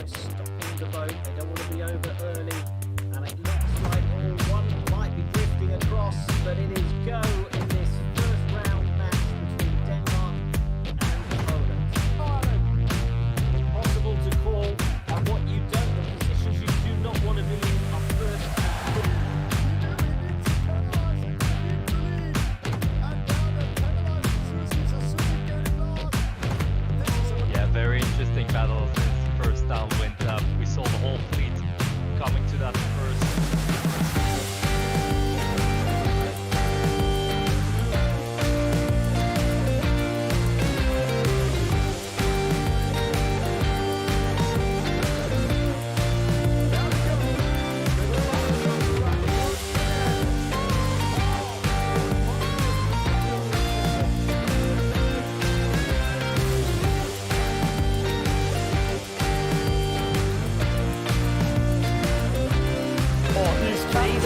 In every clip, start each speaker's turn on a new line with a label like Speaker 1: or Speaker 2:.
Speaker 1: almost stopping the boat. They don't want to be over early. And it looks like one might be drifting across, but it is go in this first round match between Denmark and Poland. Impossible to call, and what you don't, the positions you do not want to be in are first and fifth.
Speaker 2: Very interesting battle since first down went up. We saw the whole fleet coming to that first.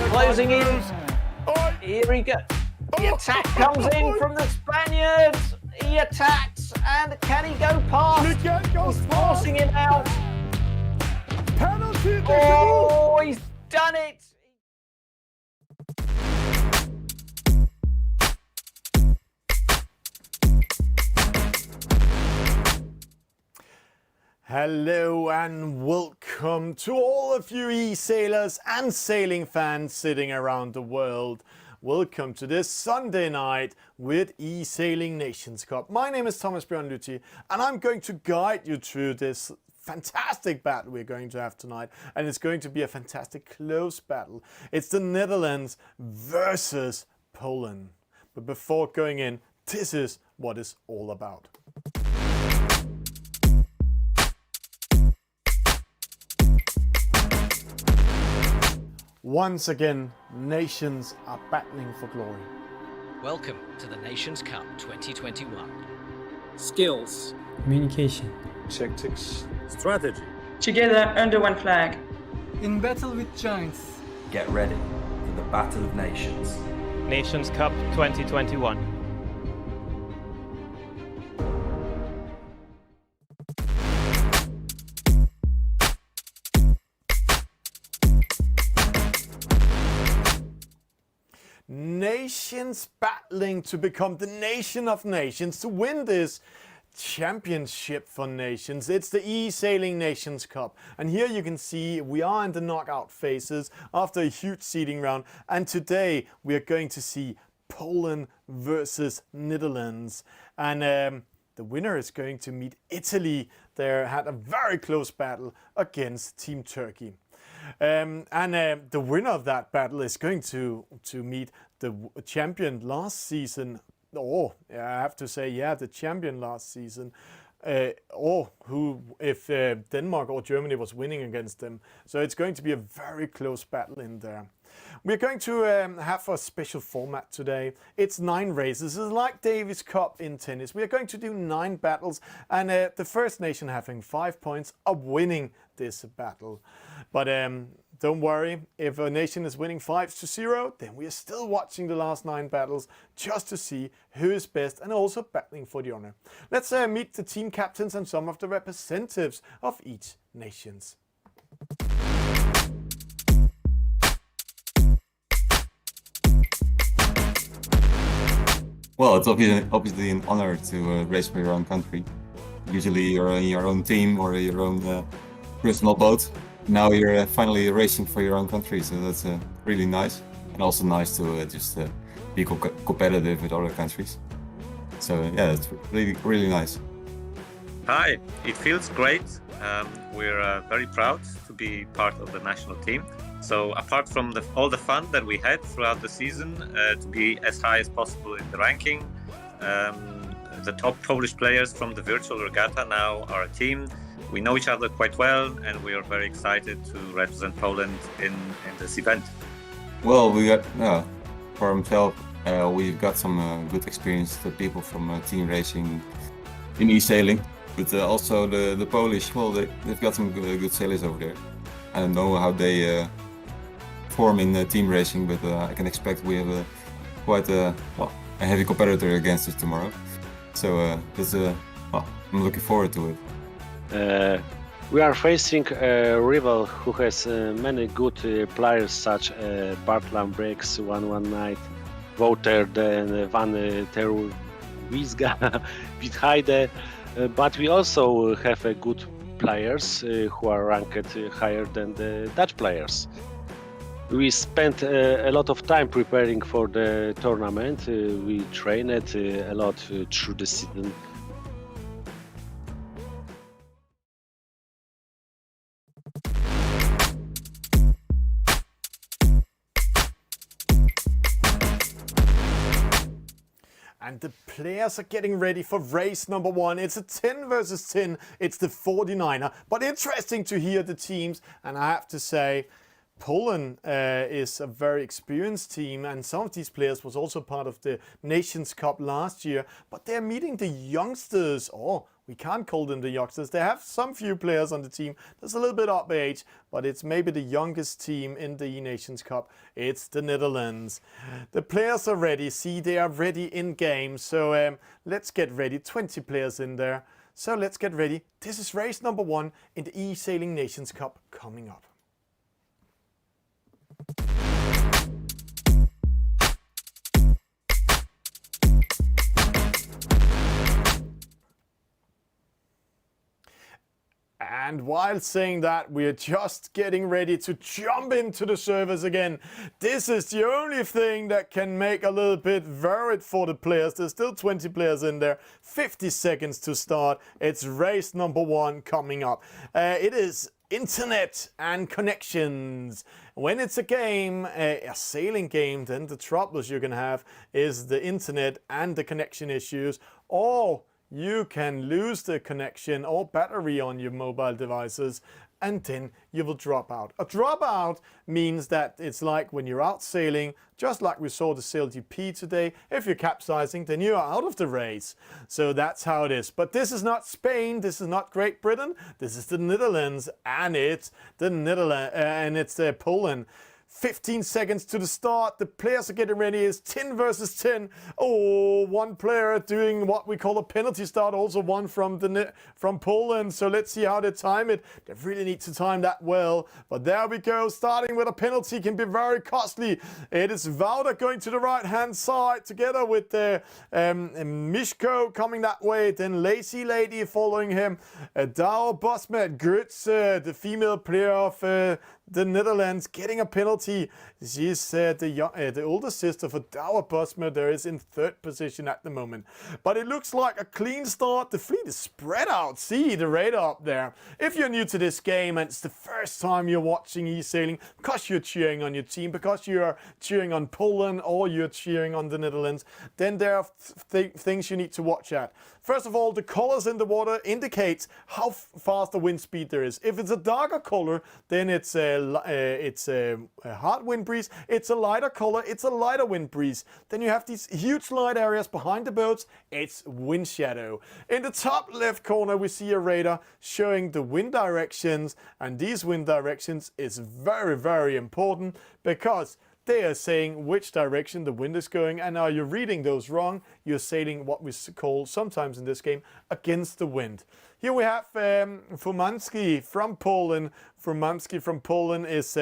Speaker 1: Closing in. Here he goes. The attack comes in from the Spaniards. He attacks, and can he go past? He's forcing him out.
Speaker 3: Penalty!
Speaker 1: Oh, he's done it.
Speaker 3: Hello and welcome to all of you e-sailors and sailing fans sitting around the world. Welcome to this Sunday night with eSailing Nations Cup. My name is Thomas Bjørnluthi and I'm going to guide you through this fantastic battle we're going to have tonight, and it's going to be a fantastic close battle. It's the Netherlands versus Poland. But before going in, this is what it's all about. Once again, nations are battling for glory.
Speaker 4: Welcome to the Nations Cup 2021.
Speaker 5: Skills,
Speaker 6: communication,
Speaker 5: tactics,
Speaker 7: strategy.
Speaker 8: Together under one flag.
Speaker 6: in battle with giants.
Speaker 9: Get ready for the Battle of Nations.
Speaker 2: Nations Cup 2021.
Speaker 3: Nations battling to become the nation of nations, to win this championship for nations. It's the eSailing Nations Cup, and here you can see we are in the knockout phases after a huge seeding round, and today we are going to see Poland versus Netherlands, and the winner is going to meet Italy. They had a very close battle against Team Turkey. The winner of that battle is going to meet the champion last season. I have to say, the champion last season. If Denmark or Germany was winning against them. So it's going to be a very close battle in there. We're going to have a special format today. It's 9 races. It's like Davis Cup in tennis. We are going to do 9 battles, and the first nation having 5 points are winning this battle. But don't worry, if a nation is winning 5-0, then we are still watching the last 9 battles just to see who is best and also battling for the honor. Let's meet the team captains and some of the representatives of each nations.
Speaker 10: Well, it's obviously an honor to race for your own country. Usually you're in your own team or your own personal boat. Now you're finally racing for your own country, so that's really nice. And also nice to just be competitive with other countries. So yeah, it's really nice.
Speaker 7: Hi, it feels great. We're very proud to be part of the national team. So apart from all the fun that we had throughout the season, to be as high as possible in the ranking, the top Polish players from the virtual regatta now are a team. We know each other quite well, and we are very excited to represent Poland in this event.
Speaker 10: Well, we got for himself, we've got some good experienced people from team racing in eSailing, but also the Polish. Well, they've got some good sailors over there. I don't know how they form in team racing, but I can expect we have quite a heavy competitor against us tomorrow. So I'm looking forward to it.
Speaker 11: We are facing a rival who has many good players such as Bart Lambrex, 119, Wouter and Van ter Wisga, Witheide, but we also have good players who are ranked higher than the Dutch players. We spent a lot of time preparing for the tournament. We trained a lot through the season.
Speaker 3: And the players are getting ready for race number 1. It's a 10 versus 10. It's the 49er. But interesting to hear the teams. And I have to say, Poland is a very experienced team. And some of these players was also part of the Nations Cup last year. But they're meeting the youngsters. Oh, we can't call them the youngsters. They have some few players on the team. There's a little bit up age, but it's maybe the youngest team in the Nations Cup. It's the Netherlands. The players are ready. See, they are ready in game. So let's get ready. 20 players in there. So let's get ready. This is race number 1 in the eSailing Nations Cup coming up. And while saying that, we are just getting ready to jump into the servers again. This is the only thing that can make a little bit worried for the players. There's still 20 players in there. 50 seconds to start. It's race number 1 coming up. It is internet and connections. When it's a game, a sailing game, then the troubles you're gonna have is the internet and the connection issues. Or you can lose the connection or battery on your mobile devices, and then you will drop out. A dropout means that it's like when you're out sailing, just like we saw the SailGP today. If you're capsizing, then you're out of the race. So that's how it is. But this is not Spain, this is not Great Britain, this is the Netherlands, and it's the Poland. 15 seconds to the start. The players are getting ready. It's 10 versus 10. Oh, one player doing what we call a penalty start. Also one from Poland. So let's see how they time it. They really need to time that well. But there we go. Starting with a penalty can be very costly. It is Wouter going to the right-hand side together with Mishko coming that way. Then Lazy Lady following him. Douwe Bosmet, Grütze, the female player of the Netherlands, getting a penalty. She's the older sister for Douwe Bosma. There is in 3rd position at the moment. But it looks like a clean start. The fleet is spread out. See the radar up there. If you're new to this game and it's the first time you're watching eSailing, because you're cheering on your team, because you're cheering on Poland or you're cheering on the Netherlands, then there are things you need to watch at. First of all, the colors in the water indicates how fast the wind speed there is. If it's a darker color, then it's a hard wind breeze. It's a lighter color, it's a lighter wind breeze. Then you have these huge light areas behind the boats. It's wind shadow. In the top left corner, we see a radar showing the wind directions, and these wind directions is very, very important because they are saying which direction the wind is going, and are you reading those wrong, you're sailing what we call sometimes in this game against the wind. Here we have Fumanski from Poland. Fumanski from Poland is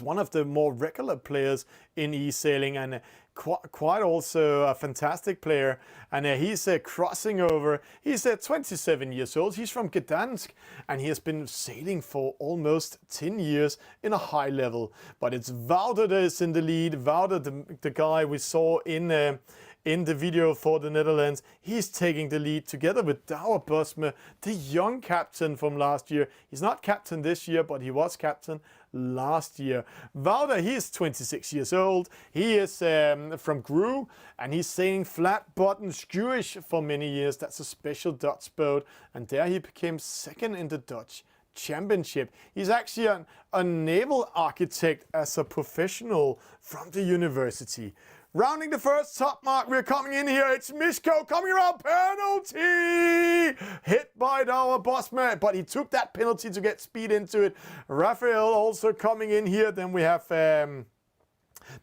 Speaker 3: one of the more regular players in eSailing, and quite also a fantastic player. And he's crossing over. He's 27 years old. He's from Gdansk, and he has been sailing for almost 10 years in a high level. But it's Wouter that is in the lead. Wouter, the guy we saw in the video for the Netherlands, he's taking the lead together with Douwe Bosma, the young captain from last year. He's not captain this year, but he was captain last year. Wouter, he is 26 years old. He is from Gru, and he's sailing flat bottom Skuish for many years. That's a special Dutch boat, and there he became 2nd in the Dutch Championship. He's actually a naval architect as a professional from the university. Rounding the first top mark, we're coming in here. It's Mishko coming around. Penalty! Hit by Douwe Bosma, but he took that penalty to get speed into it. Raphael also coming in here. Then we have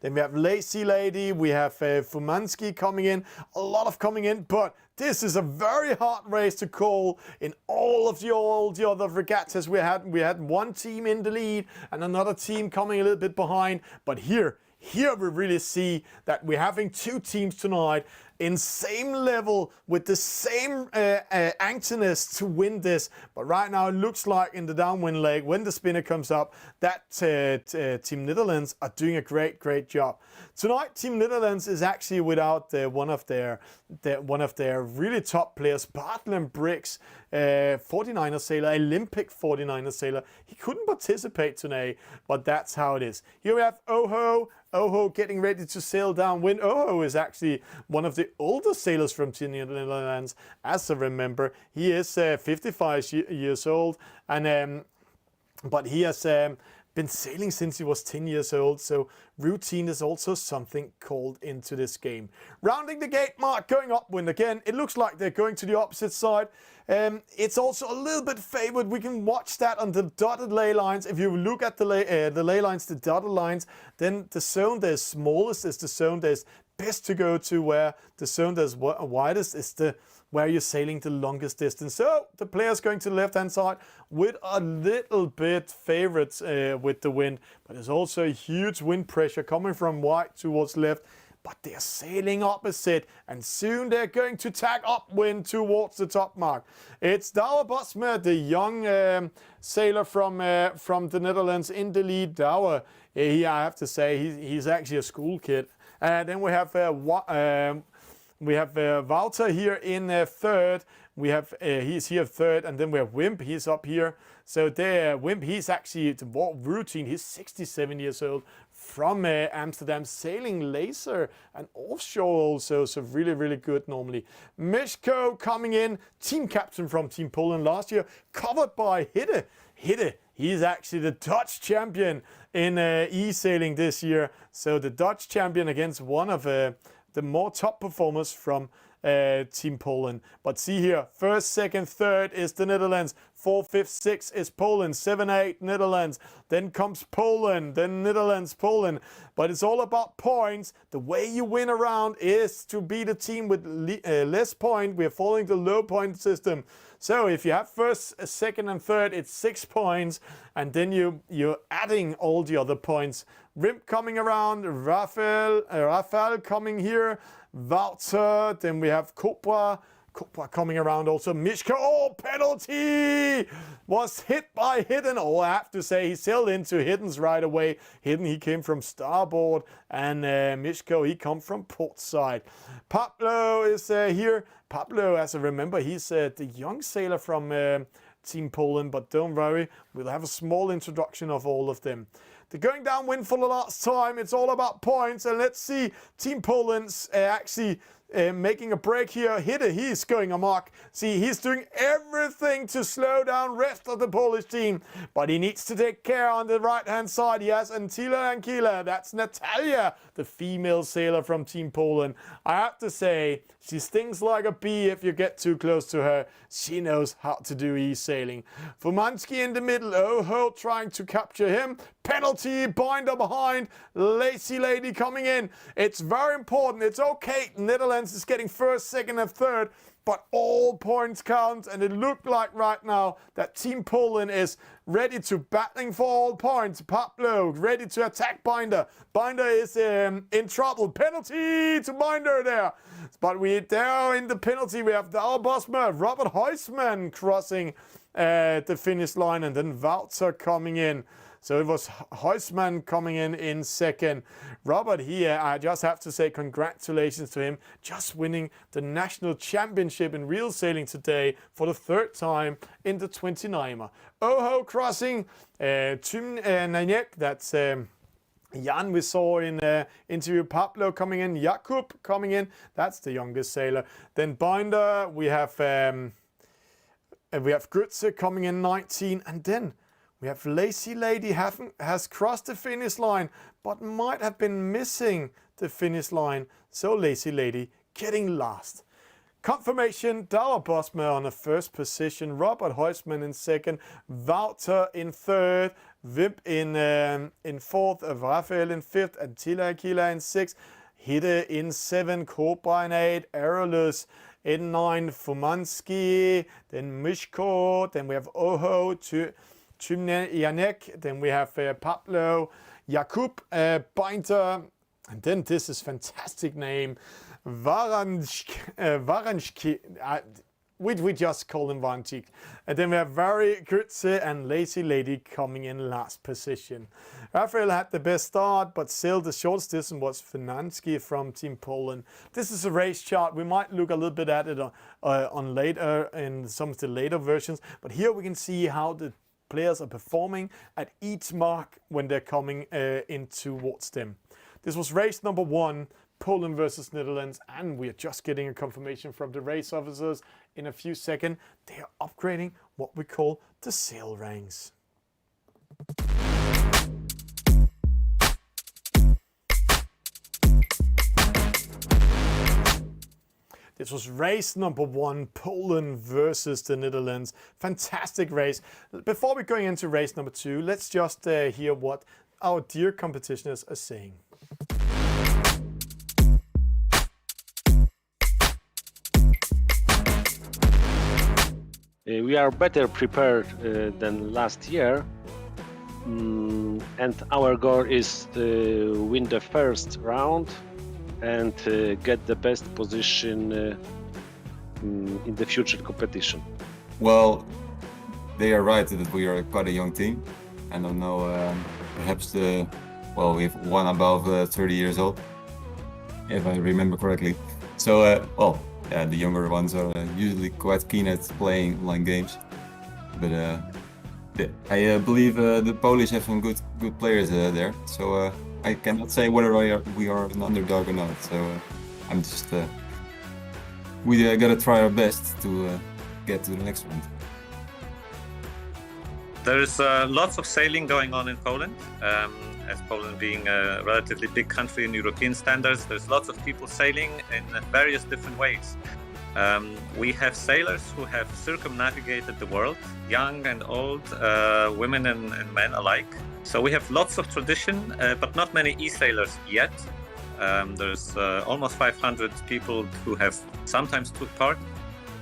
Speaker 3: Then we have Lazy Lady, we have Fumansky coming in, a lot of coming in, but this is a very hard race to call. In all the other regattas we had one team in the lead and another team coming a little bit behind, but here we really see that we're having two teams tonight in same level with the same anxiousness to win this. But right now it looks like in the downwind leg, when the spinner comes up, that Team Netherlands are doing a great job. Tonight Team Netherlands is actually without one of their really top players, Bartlam Briggs, 49er sailor, Olympic 49er sailor. He couldn't participate today, but that's how it is. Here we have Oho getting ready to sail downwind. Oho is actually one of the older sailors from Team Netherlands, as I remember. He is 55 years old, and but he has been sailing since he was 10 years old, so routine is also something called into this game. Rounding the gate mark, going upwind again. It looks like they're going to the opposite side. It's also a little bit favored. We can watch that on the dotted ley lines. If you look at the ley lines, the dotted lines, then the zone that is smallest is the zone that is best to go to, where the zone that is widest is where you're sailing the longest distance. So the player's going to the left-hand side with a little bit favorites with the wind, but there's also a huge wind pressure coming from right towards left. But they're sailing opposite, and soon they're going to tack upwind towards the top mark. It's Douwe Bosma, the young sailor from the Netherlands, in the lead. Douwe, I have to say, he's actually a school kid. Then we have Wouter here in third. He's here third, and then we have Wimp. He's up here. So there, Wimp. He's actually the more routine. He's 67 years old, from Amsterdam, sailing laser and offshore also. So really good normally. Mieszko coming in, team captain from Team Poland last year, covered by Hitte. Hitte. He's actually the Dutch champion in eSailing this year. So the Dutch champion against one of the more top performers from Team Poland. But see here, first, second, third is the Netherlands. 4, 5, 6 is Poland. 7, 8 Netherlands. Then comes Poland. Then Netherlands, Poland. But it's all about points. The way you win around is to beat a team with less point. We're following the low point system. So if you have first, second, and third, it's 6 points, and then you're adding all the other points. Rimp coming around, Rafael coming here, Wouter, then we have Kopra coming around also. Mieszko, oh, penalty! Was hit by Hidden. Oh, I have to say, he sailed into Hidden's right away. Hidden, he came from starboard, and Mieszko, he come from port side. Pablo is here. Pablo, as I remember, he's the young sailor from Team Poland, but don't worry, we'll have a small introduction of all of them. They're going downwind for the last time. It's all about points, and let's see Team Poland's actually making a break here. Hitte, he's going amok. See, he's doing everything to slow down rest of the Polish team, but he needs to take care on the right-hand side. He has Antila Ankila. That's Natalia, the female sailor from Team Poland. I have to say, she stings like a bee if you get too close to her. She knows how to do eSailing. Fumansky in the middle. Oho trying to capture him. Penalty, Binder behind. Lazy Lady coming in. It's very important. It's okay. Netherlands is getting first, second, and third, but all points count, and it looked like right now that Team Poland is ready to battling for all points. Pablo ready to attack Binder. Binder is in trouble. Penalty to Binder there. But there in the penalty, we have Douwe Bosma, Robert Huisman crossing the finish line, and then Wouter coming in. So it was Huisman coming in second. Robert here, I just have to say congratulations to him, just winning the national championship in real sailing today for the third time in the 29er. Oho crossing, Tim Nanyek, that's Jan we saw in interview. Pablo coming in, Jakub coming in, that's the youngest sailor. Then Binder, we have Grütze coming in 19, and then we have Lazy Lady has crossed the finish line, but might have been missing the finish line. So Lazy Lady getting last. Confirmation, Douwe Bosma on the first position, Robert Huisman in second, Wouter in third, Vip in fourth, Raphael in fifth, Attila in sixth, Hidde in seventh, Cobra in eighth, Aerolus in ninth, Fumanski, then Mishko, then we have Oho, Chumne Yanek, then we have Pablo, Jakub, Painter, and then this is fantastic name, Varanski. We just call him Vanchik. And then we have Vari, Grütze and Lazy Lady coming in last position. Raphael had the best start, but still the shortest distance was Finanski from Team Poland. This is a race chart. We might look a little bit at it on later in some of the later versions, but here we can see how the players are performing at each mark when they're coming in towards them. This was race number 1. Poland versus Netherlands, and we are just getting a confirmation from the race officers in a few seconds. They are upgrading what we call the sail ranks. This was race number 1, Poland versus the Netherlands. Fantastic race. Before we're going into race number 2, let's just hear what our dear competitioners are saying.
Speaker 11: We are better prepared than last year, and our goal is to win the first round and get the best position in the future competition.
Speaker 10: Well, they are right that we are quite a young team. I don't know, perhaps we have one above 30 years old, if I remember correctly. So, yeah, the younger ones are usually quite keen at playing online games, but I believe the Polish have some good players there. So I cannot say whether we are an underdog or not. So I'm just we gotta try our best to get to the next round.
Speaker 7: There's lots of sailing going on in Poland. As Poland being a relatively big country in European standards, there's lots of people sailing in various different ways. We have sailors who have circumnavigated the world, young and old, women and men alike. So we have lots of tradition, but not many e-sailors yet. There's almost 500 people who have sometimes took part,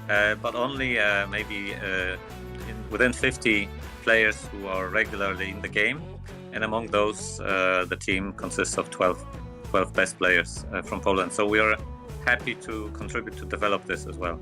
Speaker 7: but only maybe within 50 players who are regularly in the game. And among those, the team consists of 12 best players from Poland. So we are happy to contribute to develop this as well.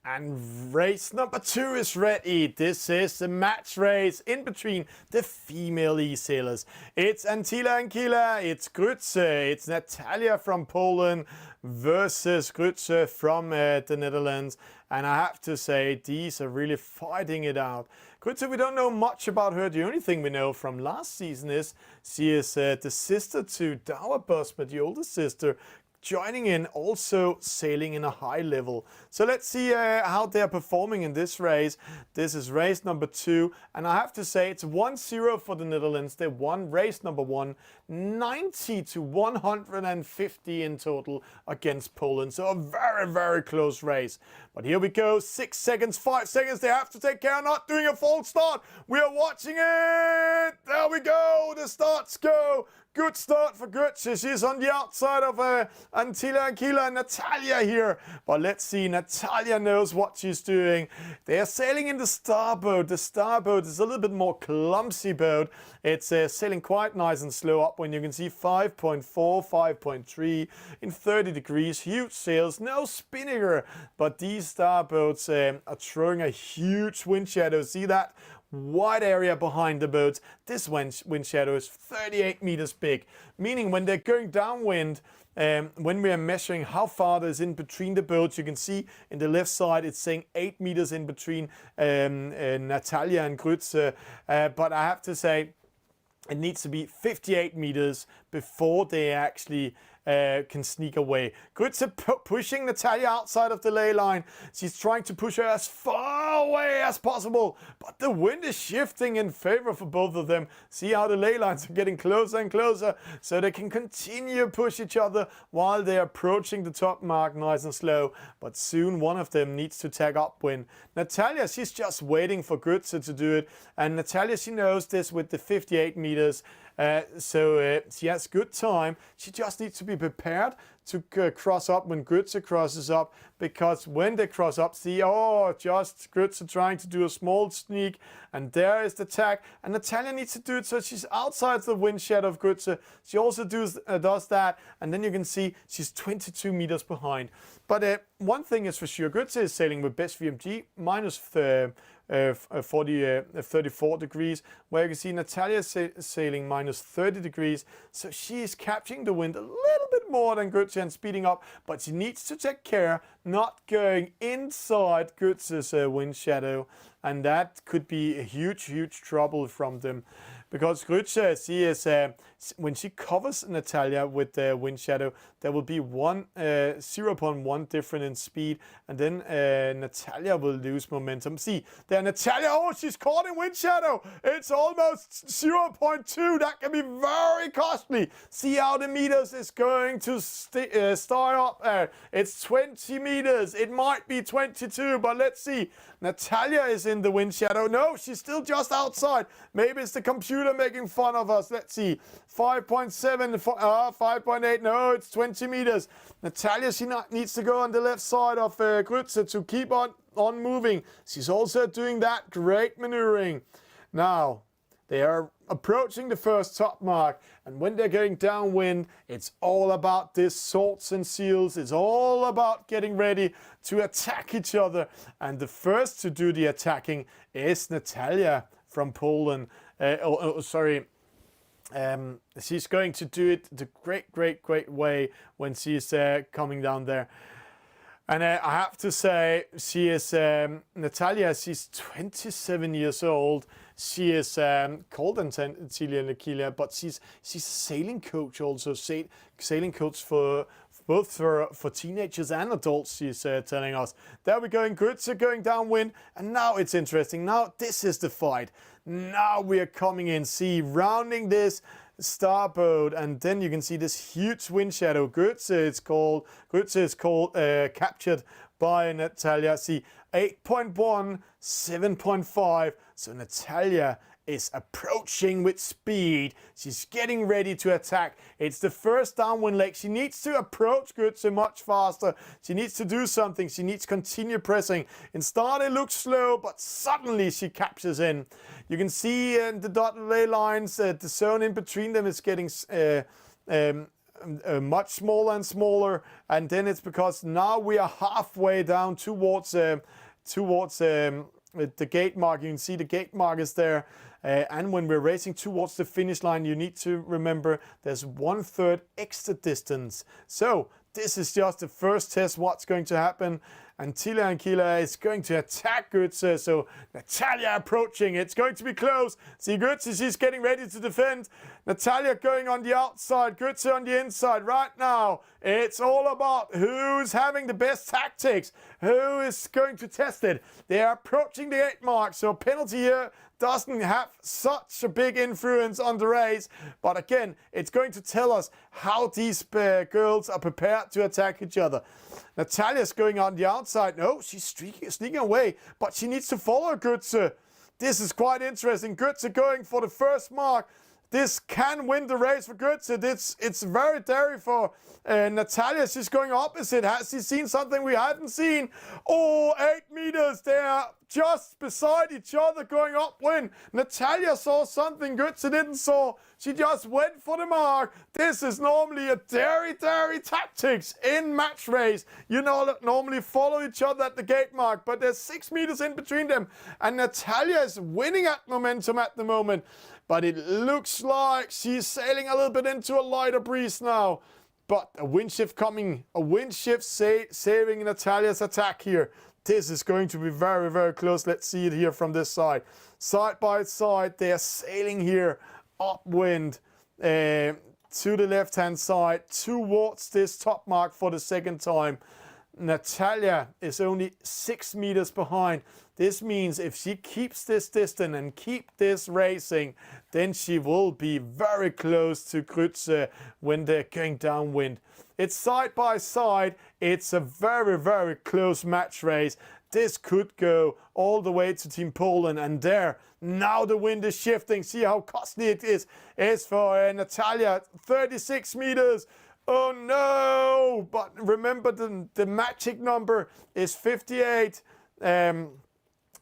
Speaker 3: And race number 2 is ready. This is the match race in between the female e-sailors. It's Antila and Kila, it's Grütze, it's Natalia from Poland versus Grütze from the Netherlands. And I have to say, these are really fighting it out. Grütze, we don't know much about her. The only thing we know from last season is she is the sister to Dauer Bosma, the older sister, joining in, also sailing in a high level. So let's see how they're performing in this race. This is race number 2, and I have to say it's 1-0 for the Netherlands. They won race number 1, 90 to 150 in total against Poland. So a very, very close race. But here we go, 6 seconds, 5 seconds. They have to take care of not doing a false start. We are watching it. There we go. The starts go. Good start for Grütze. She's on the outside of Antila and Kila and Natalia here. But let's see, Natalia knows what she's doing. They are sailing in the starboat. The starboat is a little bit more clumsy boat. It's sailing quite nice and slow up when you can see 5.4, 5.3 in 30 degrees. Huge sails, no spinning her. But these starboats are throwing a huge wind shadow. See that? Wide area behind the boats. This wind shadow is 38 meters big, meaning when they're going downwind, when we are measuring how far there's in between the boats, you can see in the left side it's saying 8 meters in between Natalia and Grütze, but I have to say it needs to be 58 meters before they actually can sneak away. Grütze pushing Natalia outside of the ley line. She's trying to push her as far away as possible, but the wind is shifting in favor for both of them. See how the ley lines are getting closer and closer, so they can continue to push each other while they're approaching the top mark nice and slow. But soon one of them needs to tag upwind. Natalia, she's just waiting for Grütze to do it, and Natalia, she knows this with the 58 meters. So she has good time. She just needs to be prepared to cross up when Grütze crosses up, because when they cross up, see, just Grütze trying to do a small sneak, and there is the tag, and Natalia needs to do it so she's outside the wind shadow of Grütze. She also does that, and then you can see she's 22 meters behind. But one thing is for sure, Grütze is sailing with best VMG minus 34 degrees, where you can see Natalia sailing minus 30 degrees. So she is capturing the wind a little bit more than Grütze and speeding up, but she needs to take care not going inside Grütze's wind shadow, and that could be a huge trouble from them. Because Grütze, she is, when she covers Natalia with the wind shadow, there will be 0.1 difference in speed, and then Natalia will lose momentum. See, there Natalia, she's caught in wind shadow. It's almost 0.2. That can be very costly. See how the meters is going to start up there. It's 20 meters. It might be 22, but let's see. Natalia is in the wind shadow. No, she's still just outside. Maybe it's the computer making fun of us. Let's see. 5.7, 5.8. No, it's 20 meters. Natalia, she needs to go on the left side of Grütze to keep on moving. She's also doing that great maneuvering. Now, they are approaching the first top mark, and when they're going downwind, it's all about this swords and seals. It's all about getting ready to attack each other. And the first to do the attacking is Natalia from Poland. She's going to do it the great way when she's coming down there. And I have to say, she is, Natalia, she's 27 years old. She is called Untitled, but she's a sailing coach also, sailing coach for both for teenagers and adults, she's telling us. There we go, in Grütze going downwind, and now it's interesting. Now this is the fight. Now we are coming in, see, rounding this starboard, and then you can see this huge wind shadow. Grütze is called captured by Natalia. See, 8.1, 7.5. So Natalia is approaching with speed. She's getting ready to attack. It's the first downwind leg. She needs to approach Grütze much faster. She needs to do something. She needs to continue pressing. In start it looks slow, but suddenly she captures in. You can see in the dotted ley lines, the zone in between them is getting much smaller and smaller, and then it's because now we are halfway down towards the gate mark. You can see the gate mark is there, and when we're racing towards the finish line, you need to remember there's 1/3 extra distance. So this is just the first test what's going to happen. And Kila is going to attack Grütze. So Natalia approaching. It's going to be close. See, Grütze, she's getting ready to defend. Natalia going on the outside. Grütze on the inside. Right now, it's all about who's having the best tactics. Who is going to test it. They are approaching the 8 mark. So penalty here doesn't have such a big influence on the race. But again, it's going to tell us how these girls are prepared to attack each other. Natalia's going on the outside. No, she's sneaking away, but she needs to follow Grütze. This is quite interesting. Grütze going for the first mark. This can win the race for Grütze. It's very daring for Natalia. She's going opposite. Has she seen something we haven't seen? 8 meters. They are just beside each other going upwind. Natalia saw something Grütze didn't saw. She just went for the mark. This is normally a dairy tactics in match race. You know, normally follow each other at the gate mark, but there's 6 meters in between them. And Natalia is winning at momentum at the moment. But it looks like she's sailing a little bit into a lighter breeze now. But a wind shift coming. A wind shift saving Natalia's attack here. This is going to be very close. Let's see it here from this side. Side by side, they are sailing here upwind. to the left-hand side towards this top mark for the second time. Natalia is only 6 meters behind. This means if she keeps this distance and keep this racing, then she will be very close to Grütze when they're going downwind. It's side by side. It's a very, very close match race. This could go all the way to Team Poland, and there, now the wind is shifting. See how costly it is. It's for Natalia, 36 meters. Oh no! But remember, the magic number is 58.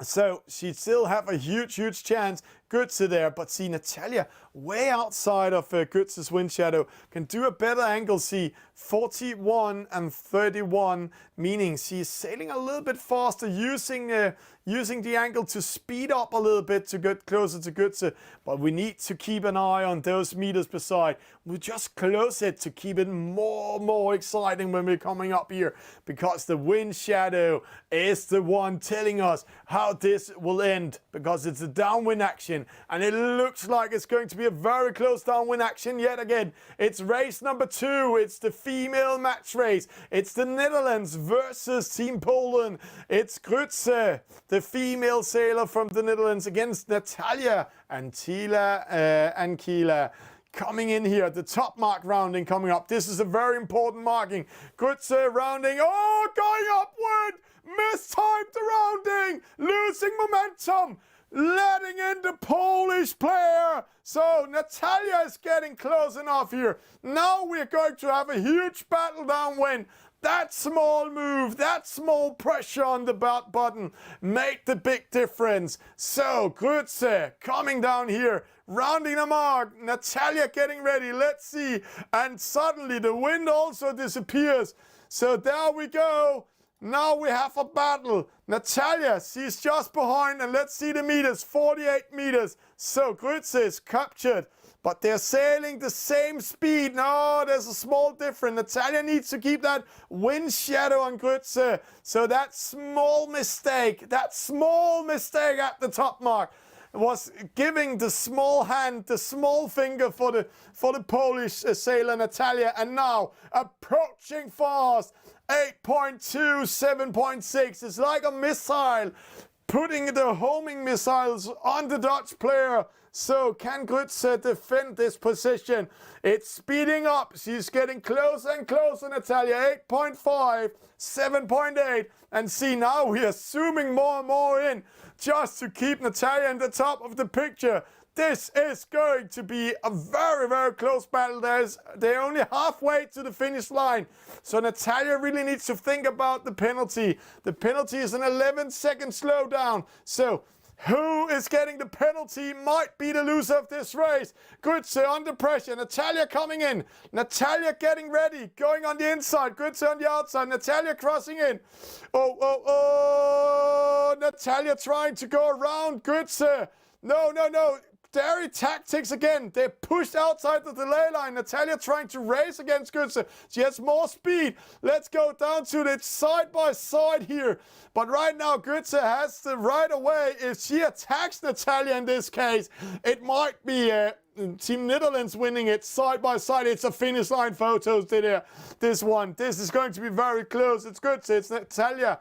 Speaker 3: So she still have a huge chance. Grütze there, but see Natalia way outside of Grütze's wind shadow. Can do a better angle. See 41 and 31, meaning she's sailing a little bit faster, using the angle to speed up a little bit to get closer to Grütze. But we need to keep an eye on those meters beside. We just close it to keep it more exciting when we're coming up here, because the wind shadow is the one telling us how this will end, because it's a downwind action. And it looks like it's going to be a very close downwind action yet again. It's race number 2. It's the female match race. It's the Netherlands versus Team Poland. It's Grütze, the female sailor from the Netherlands, against Natalia and Kila. Coming in here, the top mark rounding coming up. This is a very important marking. Grütze rounding. Oh, going upward. Mistimed the rounding. Losing momentum. Letting in the Polish player. So Natalia is getting close enough here. Now we're going to have a huge battle downwind. That small move, that small pressure on the button made the big difference. So Grütze coming down here, rounding the mark. Natalia getting ready. Let's see. And suddenly the wind also disappears. So there we go. Now we have a battle. Natalia, she's just behind, and let's see the meters, 48 meters. So Grütze is captured, but they're sailing the same speed. No, there's a small difference. Natalia needs to keep that wind shadow on Grütze. So that small mistake at the top mark was giving the small hand, the small finger for the Polish sailor Natalia, and now approaching fast. 8.2, 7.6. It's like a missile, putting the homing missiles on the Dutch player. So can Grütze defend this position? It's speeding up. She's getting closer and closer, Natalia. 8.5, 7.8. And see, now we are zooming more and more in just to keep Natalia in the top of the picture. This is going to be a very close battle. They're only halfway to the finish line. So Natalia really needs to think about the penalty. The penalty is an 11-second slowdown. So who is getting the penalty might be the loser of this race. Grütze under pressure. Natalia coming in. Natalia getting ready. Going on the inside. Grütze on the outside. Natalia crossing in. Oh. Natalia trying to go around Grütze. No. Dairy tactics again. They're pushed outside the delay line. Natalia trying to race against Grütze. She has more speed. Let's go down to it side by side here. But right now, Grütze has the right of way. If she attacks Natalia in this case, it might be Team Netherlands winning it side by side. It's a finish line photos there. This one. This is going to be very close. It's Grütze. It's Natalia.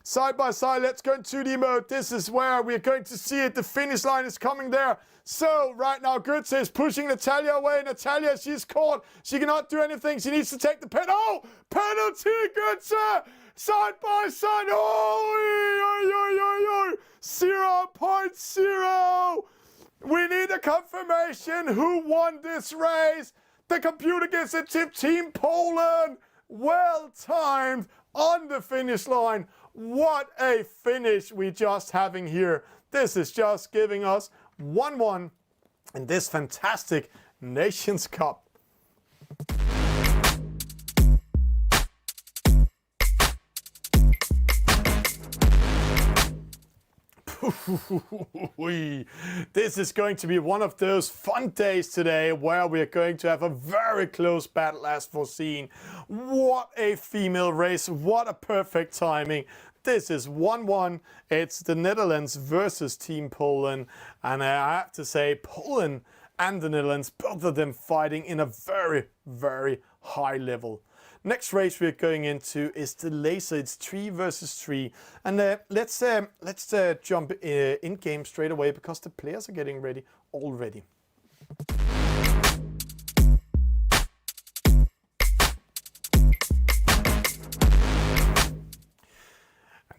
Speaker 3: Side by side, let's go into the mode. This is where we're going to see it. The finish line is coming there. So right now, Grütze is pushing Natalia away. Natalia, she's caught. She cannot do anything. She needs to take the pen. Oh, penalty, Grütze. Side by side. Oh, 0.0. We need a confirmation who won this race. The computer gives it to Team Poland. Well timed on the finish line. What a finish we just having here. This is just giving us 1-1 in this fantastic Nations Cup. This is going to be one of those fun days today where we are going to have a very close battle as foreseen. What a female race, what a perfect timing. This is 1-1. It's the Netherlands versus Team Poland. And I have to say, Poland and the Netherlands, both of them fighting in a very, very high level. Next race we're going into is the laser. It's 3 versus 3, and let's jump in game straight away because the players are getting ready already.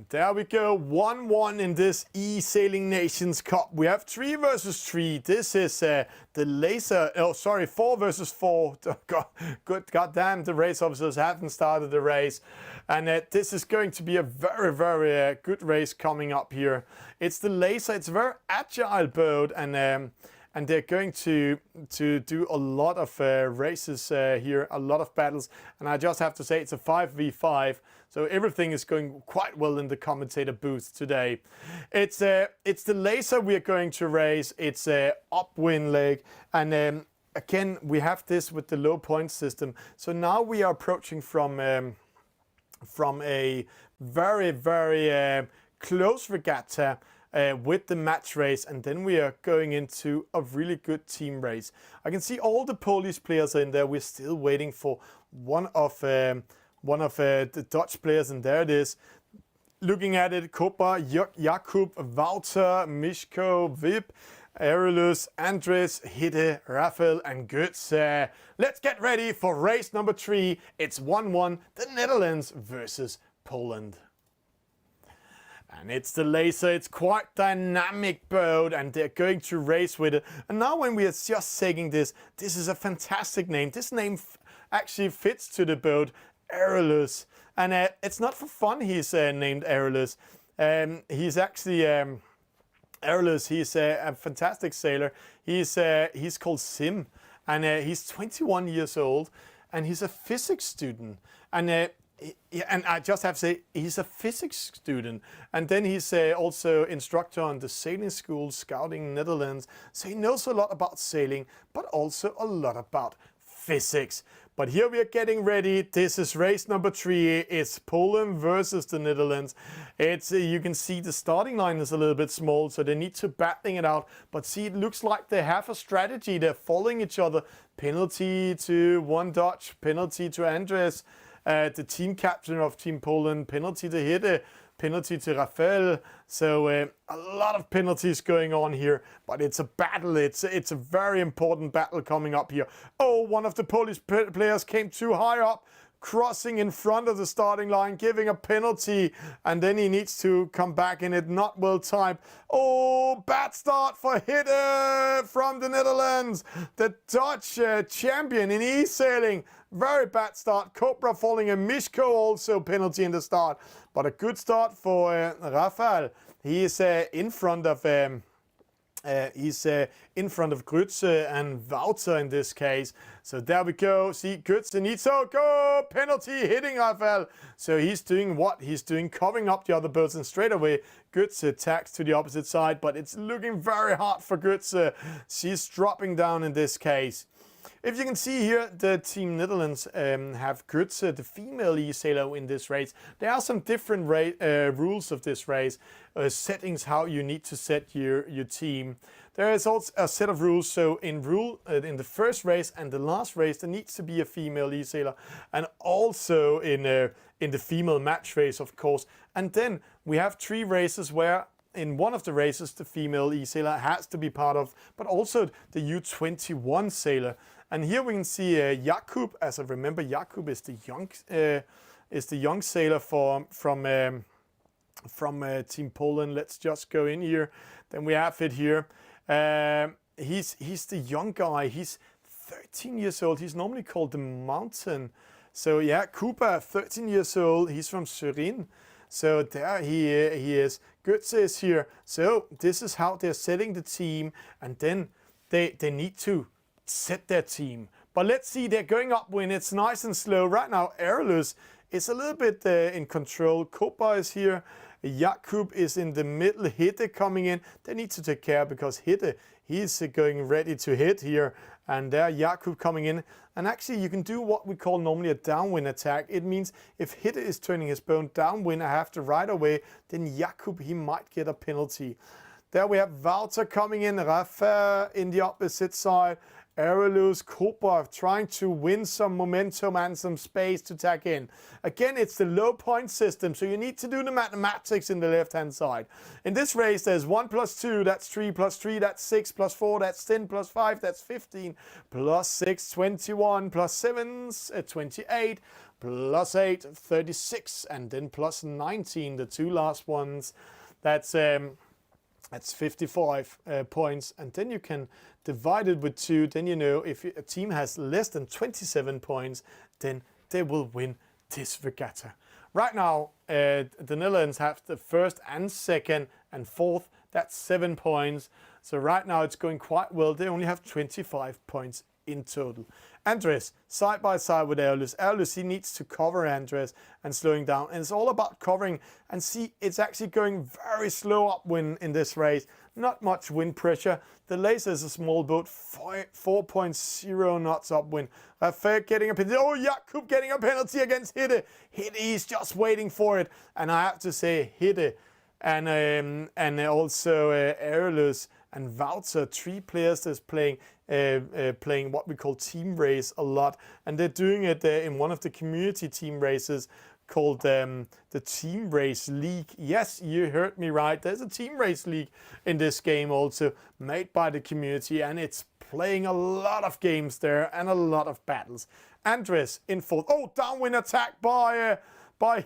Speaker 3: There we go, 1-1 in this eSailing Nations Cup. We have 3 versus 3. This is the laser, 4 versus 4. God damn, the race officers haven't started the race. And this is going to be a very, very good race coming up here. It's the laser, it's a very agile boat, and they're going to do a lot of races here, a lot of battles. And I just have to say it's a 5v5. So everything is going quite well in the commentator booth today. It's the laser we are going to race. It's a upwind leg, and again we have this with the low point system. So now we are approaching from a very, very close regatta with the match race, and then we are going into a really good team race. I can see all the Polish players are in there. We're still waiting for one of the Dutch players, and there it is. Looking at it, Kopa, Jakub, Wouter, Miško, Vip, Aurelius, Andres, Hidde, Rafael, and Götze. Let's get ready for race number 3. It's 1-1, the Netherlands versus Poland. And it's the laser. It's quite dynamic boat, and they're going to race with it. And now when we are just saying this is a fantastic name. This name actually fits to the boat, Aurelius. And it's not for fun he's named Aurelius. He's actually Aurelius. He's a fantastic sailor. He's called Sim, and he's 21 years old, and he's a physics student. And I just have to say, he's a physics student. And then he's also instructor on the sailing school, Scouting Netherlands. So he knows a lot about sailing, but also a lot about physics. But here we are getting ready. This is race number 3. It's Poland versus the Netherlands. It's you can see the starting line is a little bit small, so they need to battling it out. But see, it looks like they have a strategy. They're following each other. Penalty to one Dutch, penalty to Andres, the team captain of Team Poland, penalty to Hidde, penalty to Rafael. So a lot of penalties going on here, but it's a battle. It's a very important battle coming up here. Oh, one of the Polish players came too high up, crossing in front of the starting line, giving a penalty, and then he needs to come back in it. Not well timed. Oh, bad start for Hidde from the Netherlands, the Dutch champion in eSailing. Very bad start. Cobra falling, and Miško also penalty in the start. But a good start for Rafael. He is in front of Götze and Wouter in this case. So there we go. See, Götze needs to go. Penalty hitting Rafael. So he's doing what he's doing, covering up the other boats, and straight away Götze attacks to the opposite side. But it's looking very hard for Götze. She's dropping down in this case. If you can see here, the Team Netherlands have Götze, the female e-sailor, in this race. There are some different rules of this race, settings, how you need to set your team. There is also a set of rules. So in the first race and the last race, there needs to be a female e-sailor, and also in the female match race, of course. And then we have 3 races where in one of the races the female e-sailor has to be part of, but also the U21 sailor. And here we can see Jakub. As I remember, Jakub is the young sailor from Team Poland. Let's just go in here. Then we have it here. He's the young guy. He's 13 years old. He's normally called the Mountain. So yeah, Kuba, 13 years old. He's from Surin. So there he is. Götze is here. So this is how they're setting the team, and then they need to set their team. But let's see, they're going up when it's nice and slow. Right now, Aurelius is a little bit in control. Kopa is here. Jakub is in the middle. Hidde coming in. They need to take care because Hidde, he's going ready to hit here. And there Jakub coming in. And actually you can do what we call normally a downwind attack. It means if Hidde is turning his boat downwind, I have to right away, then Jakub, he might get a penalty. There we have Wouter coming in, Rafael in the opposite side, Aerolus, Cobra trying to win some momentum and some space to tag in. Again, it's the low point system, so you need to do the mathematics in the left-hand side. In this race, there's 1 plus 2, that's 3 plus 3, that's 6 plus 4, that's 10 plus 5, that's 15, plus 6, 21, plus 7, 28, plus 8, 36, and then plus 19, the two last ones. That's 55 points, and then you can divide it with 2. Then you know if a team has less than 27 points, then they will win this regatta. Right now, the Netherlands have the first and second and fourth. That's 7 points. So right now it's going quite well. They only have 25 points in total. Andres, side by side with Aerolus. Aerolus, he needs to cover Andres and slowing down. And it's all about covering. And see, it's actually going very slow upwind in this race. Not much wind pressure. The Laser is a small boat, 4.0 knots upwind. Rafael getting a penalty. Oh, Jakub getting a penalty against Hitte. Hitte is just waiting for it. And I have to say, Hitte and also Aerolus and Wouter, 3 players that's playing what we call team race a lot, and they're doing it in one of the community team races called the Team Race League. Yes, you heard me right. There's a team race league in this game also made by the community, and it's playing a lot of games there and a lot of battles. Andres in fourth. Oh, downwind attack by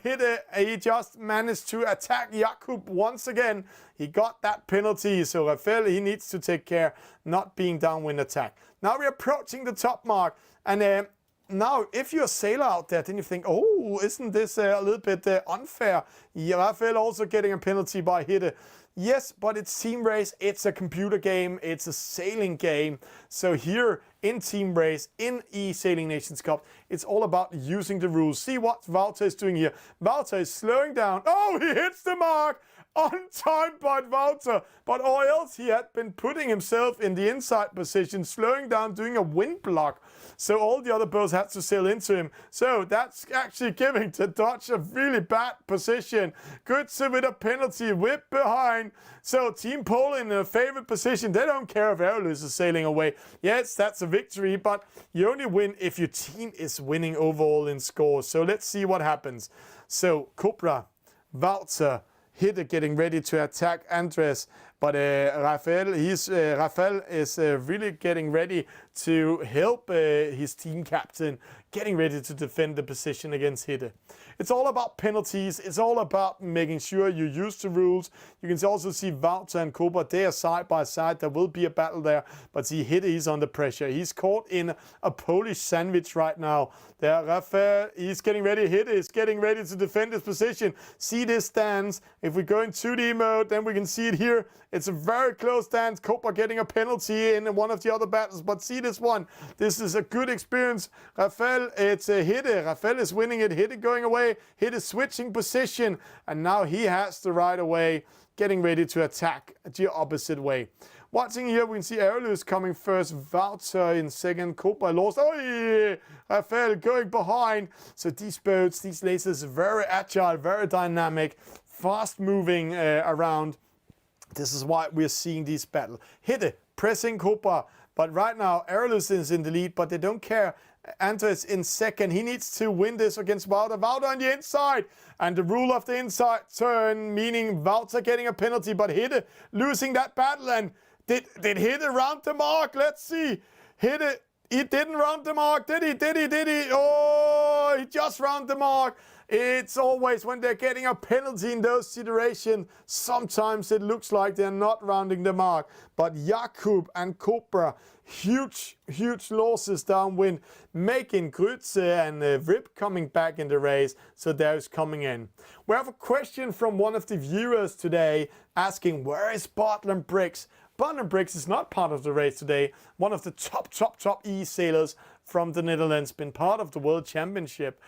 Speaker 3: Hitte. He just managed to attack Jakub once again. He got that penalty, so Rafael, he needs to take care not being downwind attack. Now we're approaching the top mark, and now if you're a sailor out there, then you think, oh, isn't this a little bit unfair? Rafael also getting a penalty by Hitte. Yes, but it's team race, it's a computer game, it's a sailing game. So here in team race, in eSailing Nations Cup, it's all about using the rules. See what Wouter is doing here. Wouter is slowing down. Oh, he hits the mark! On time by Wouter, but or else he had been putting himself in the inside position, slowing down, doing a wind block. So all the other boats had to sail into him. So that's actually giving the Dutch a really bad position. Goetze with a penalty, whip behind. So Team Poland in a favorite position. They don't care if Aerolus is sailing away. Yes, that's a victory, but you only win if your team is winning overall in scores. So let's see what happens. So Cobra, Wouter, Hitte getting ready to attack Andres, but Rafael is really getting ready to help his team captain, getting ready to defend the position against Hitte. It's all about penalties. It's all about making sure you use the rules. You can also see Wouter and Cobra, they are side by side. There will be a battle there, but see Hitte is under pressure. He's caught in a Polish sandwich right now. There, Rafael, he's getting ready. Hitte is getting ready to defend his position. See this stance. If we go in 2D mode, then we can see it here. It's a very close stance. Cobra getting a penalty in one of the other battles, but see this one. This is a good experience. Rafael, it's Hitte. Rafael is winning it. Hitte going away. Hitte switching position, and now he has the right away, getting ready to attack the opposite way. Watching here, we can see Aerolus coming first, Wouter in second, Cobra lost. Oh yeah, Rafael going behind. So these boats, these lasers, very agile, very dynamic, fast moving around. This is why we're seeing this battle. Hitte pressing Cobra, but right now Aerolus is in the lead, but they don't care. Andres in second. He needs to win this against Wouter. Wouter on the inside. And the rule of the inside turn, meaning Wouter getting a penalty, but Hitte losing that battle. And did Hitte round the mark? Let's see. Hitte, he didn't round the mark. Did he? Oh, he just round the mark. It's always when they're getting a penalty in those situations, sometimes it looks like they're not rounding the mark. But Jakub and Cobra, huge losses downwind, making Goetze and Rip coming back in the race. So there's coming in. We have a question from one of the viewers today asking, where is Bartland Briggs? Bartland Briggs is not part of the race today. One of the top e-sailors from the Netherlands, been part of the World Championship.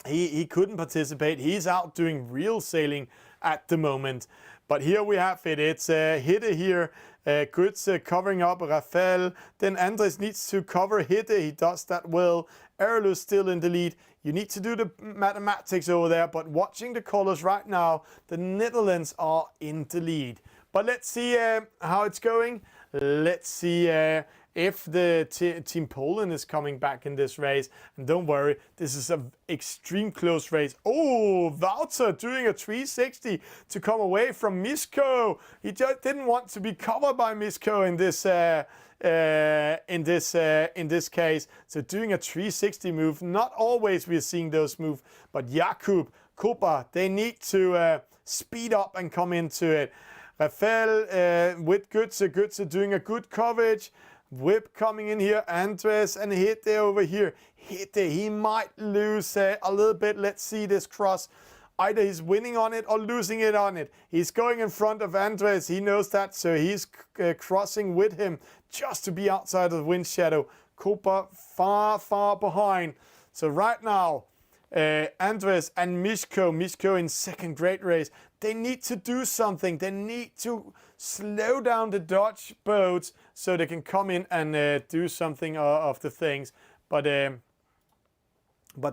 Speaker 3: He couldn't participate. He's out doing real sailing at the moment. But here we have it. It's Hitte here. Goetze covering up Rafael. Then Andres needs to cover Hitte. He does that well. Aerolus still in the lead. You need to do the mathematics over there, but watching the colors right now, the Netherlands are in the lead. But let's see how it's going. Let's see if the Team Poland is coming back in this race. And don't worry, this is an extreme close race. Oh, Wouter doing a 360 to come away from Miško. He just didn't want to be covered by Miško in this case. So doing a 360 move. Not always we're seeing those moves, but Jakub, Kuba, they need to speed up and come into it. Rafael with Götze doing a good coverage. Whip coming in here. Andres and Hitte over here. Hitte, he might lose a little bit. Let's see this cross. Either he's winning on it or losing it on it. He's going in front of Andres. He knows that, so he's crossing with him just to be outside of the wind shadow. Kuba far, far behind. So right now, Andres and Miško in second great race. They need to do something. They need to slow down the Dutch boats so they can come in and do something of the things. But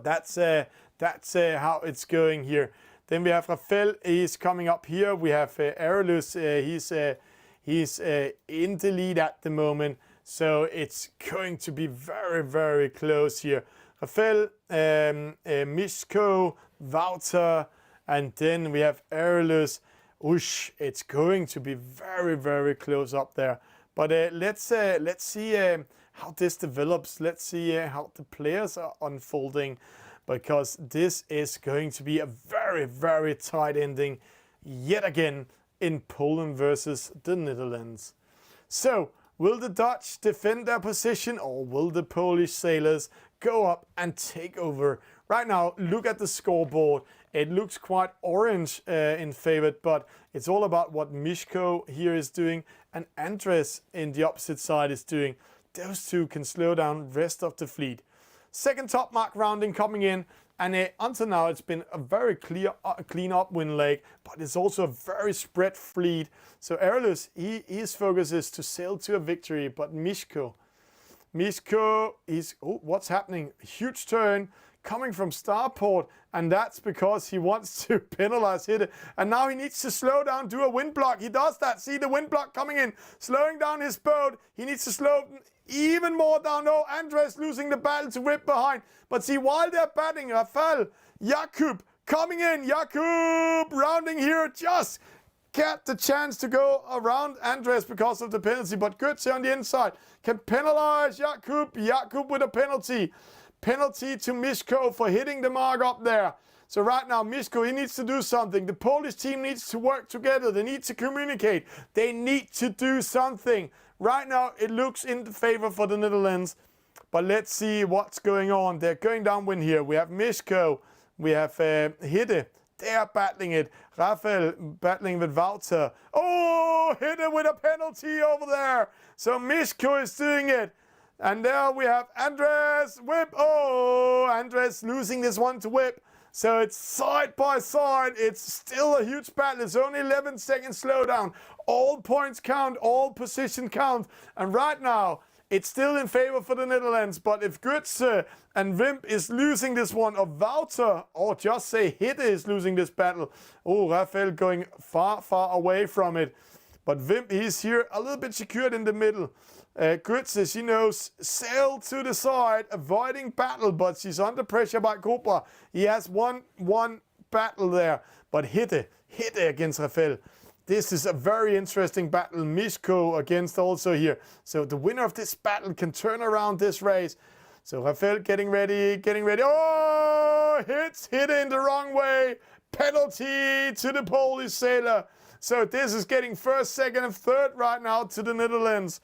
Speaker 3: that's how it's going here. Then we have Rafael. He's coming up here. We have Aerolus. He's in the lead at the moment. So it's going to be very, very close here. Rafael, Miško, Wouter, and then we have Aerolus. Oosh, it's going to be very, very close up there. But let's see how this develops. Let's see how the players are unfolding, because this is going to be a very, very tight ending yet again in Poland versus the Netherlands. So, will the Dutch defend their position, or will the Polish sailors go up and take over? Right now, look at the scoreboard. It looks quite orange in favor, but it's all about what Miško here is doing and Andres in the opposite side is doing. Those two can slow down the rest of the fleet. Second top mark rounding coming in, and until now it's been a very clean upwind leg, but it's also a very spread fleet. So Aerolus, his focus is to sail to a victory, but Miško, what's happening? Huge turn coming from starport, and that's because he wants to penalize Hitte. And now he needs to slow down, do a wind block. He does that. See the wind block coming in, slowing down his boat. He needs to slow even more down. No, Andres losing the battle to Whip behind. But see, while they're batting, Rafael, Jakub coming in. Jakub rounding here, just get the chance to go around Andres because of the penalty. But Götze on the inside can penalize Jakub. Jakub with a penalty. Penalty to Miško for hitting the mark up there. So right now, Miško, he needs to do something. The Polish team needs to work together. They need to communicate. They need to do something. Right now, it looks in favor for the Netherlands. But let's see what's going on. They're going downwind here. We have Miško. We have Hitte. They are battling it. Rafael battling with Wouter. Oh, Hitte with a penalty over there. So Miško is doing it. And there we have Andres, Whip. Oh, Andres losing this one to Whip. So it's side by side. It's still a huge battle. It's only 11 seconds slowdown. All points count. All position count. And right now, it's still in favor for the Netherlands. But if Götze and Wimp is losing this one, or Wouter, or just say Hitte is losing this battle. Oh, Rafael going far, far away from it. But Wimp, he's here a little bit secured in the middle. Götze, she knows, sail to the side, avoiding battle, but she's under pressure by Kuba. He has one battle there. But Hitte against Rafael. This is a very interesting battle. Miško against also here. So the winner of this battle can turn around this race. So Rafael getting ready. Oh, hits Hitte in the wrong way. Penalty to the Polish sailor. So this is getting first, second, and third right now to the Netherlands.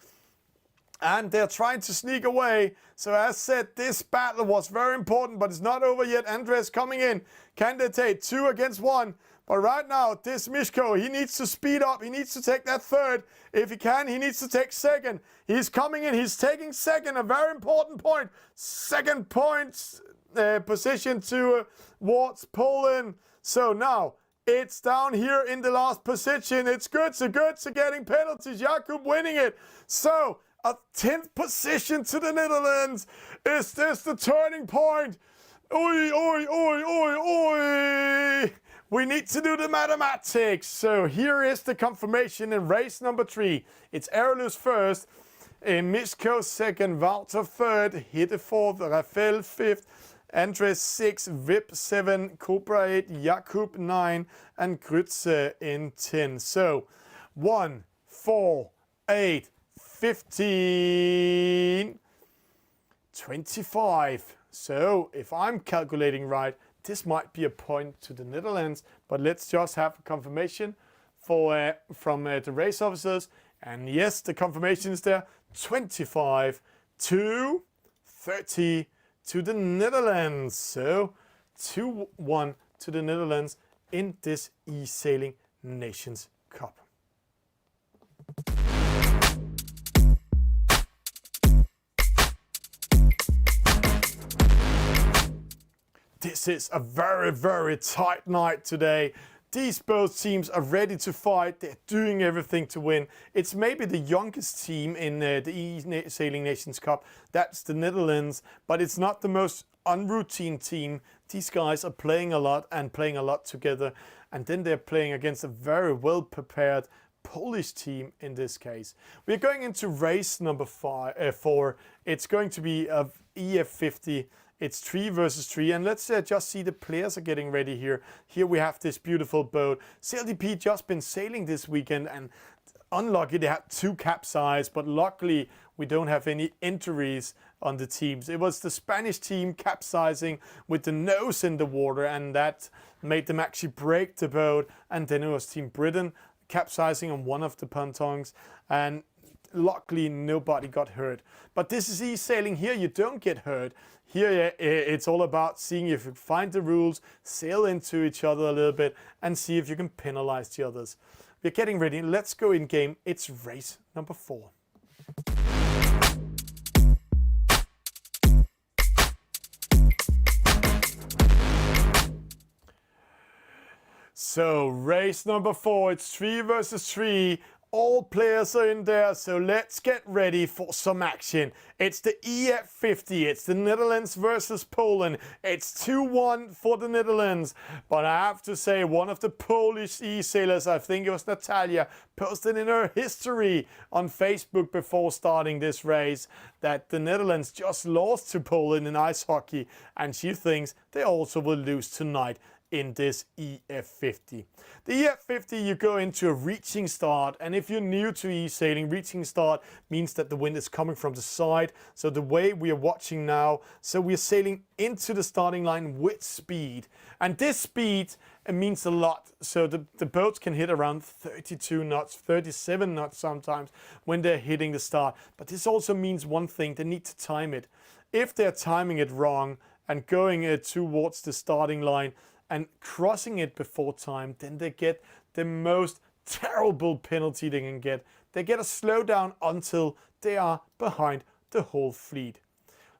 Speaker 3: And they're trying to sneak away. So as said, this battle was very important, but it's not over yet. Andres coming in. Can they take 2 against 1? But right now, this Miško, he needs to speed up. He needs to take that third. If he can, he needs to take second. He's coming in. He's taking second. A very important point. Second point position towards Poland. So now, it's down here in the last position. It's Götze getting penalties. Jakub winning it. So, a 10th position to the Netherlands. Is this the turning point? Oi, oi, oi, oi, oi! We need to do the mathematics. So here is the confirmation in race number 3. It's Aerolus first, Misko second, Walter third, Hitte fourth, Rafael fifth, Andres 6, Vip 7, Cobra 8, Jakub 9, and Grütze in 10. So 1, 4, 8, 15, 25. So if I'm calculating right, this might be a point to the Netherlands, but let's just have a confirmation from the race officers. And yes, the confirmation is there. 25 to 30 to the Netherlands. So 2-1 to the Netherlands in this eSailing Nations Cup. This is a very, very tight night today. These both teams are ready to fight. They're doing everything to win. It's maybe the youngest team in the eSailing Nations Cup. That's the Netherlands, but it's not the most unroutine team. These guys are playing a lot and playing a lot together. And then they're playing against a very well-prepared Polish team in this case. We're going into race number 4. It's going to be a EF50. It's 3 versus 3, and let's just see the players are getting ready here. Here we have this beautiful boat. CLDP just been sailing this weekend, and unlucky they had 2 capsize, but luckily we don't have any injuries on the teams. It was the Spanish team capsizing with the nose in the water, and that made them actually break the boat. And then it was Team Britain capsizing on one of the pontons, and luckily nobody got hurt. But this is eSailing. Here you don't get hurt. Here it's all about seeing if you find the rules, sail into each other a little bit, and see if you can penalize the others. We're getting ready. Let's go in game. It's race number 4. So race number 4. It's 3 versus 3. All players are in there, so let's get ready for some action. It's the EF50, it's the Netherlands versus Poland. It's 2-1 for the Netherlands. But I have to say, one of the Polish e-sailors, I think it was Natalia, posted in her history on Facebook before starting this race that the Netherlands just lost to Poland in ice hockey, and she thinks they also will lose tonight in this EF50. The EF50, you go into a reaching start, and if you're new to eSailing, reaching start means that the wind is coming from the side. So the way we are watching now, so we're sailing into the starting line with speed, and this speed means a lot. So the boats can hit around 32 knots, 37 knots sometimes when they're hitting the start. But this also means one thing: they need to time it. If they're timing it wrong and going towards the starting line and crossing it before time, then they get the most terrible penalty they can get. They get a slowdown until they are behind the whole fleet.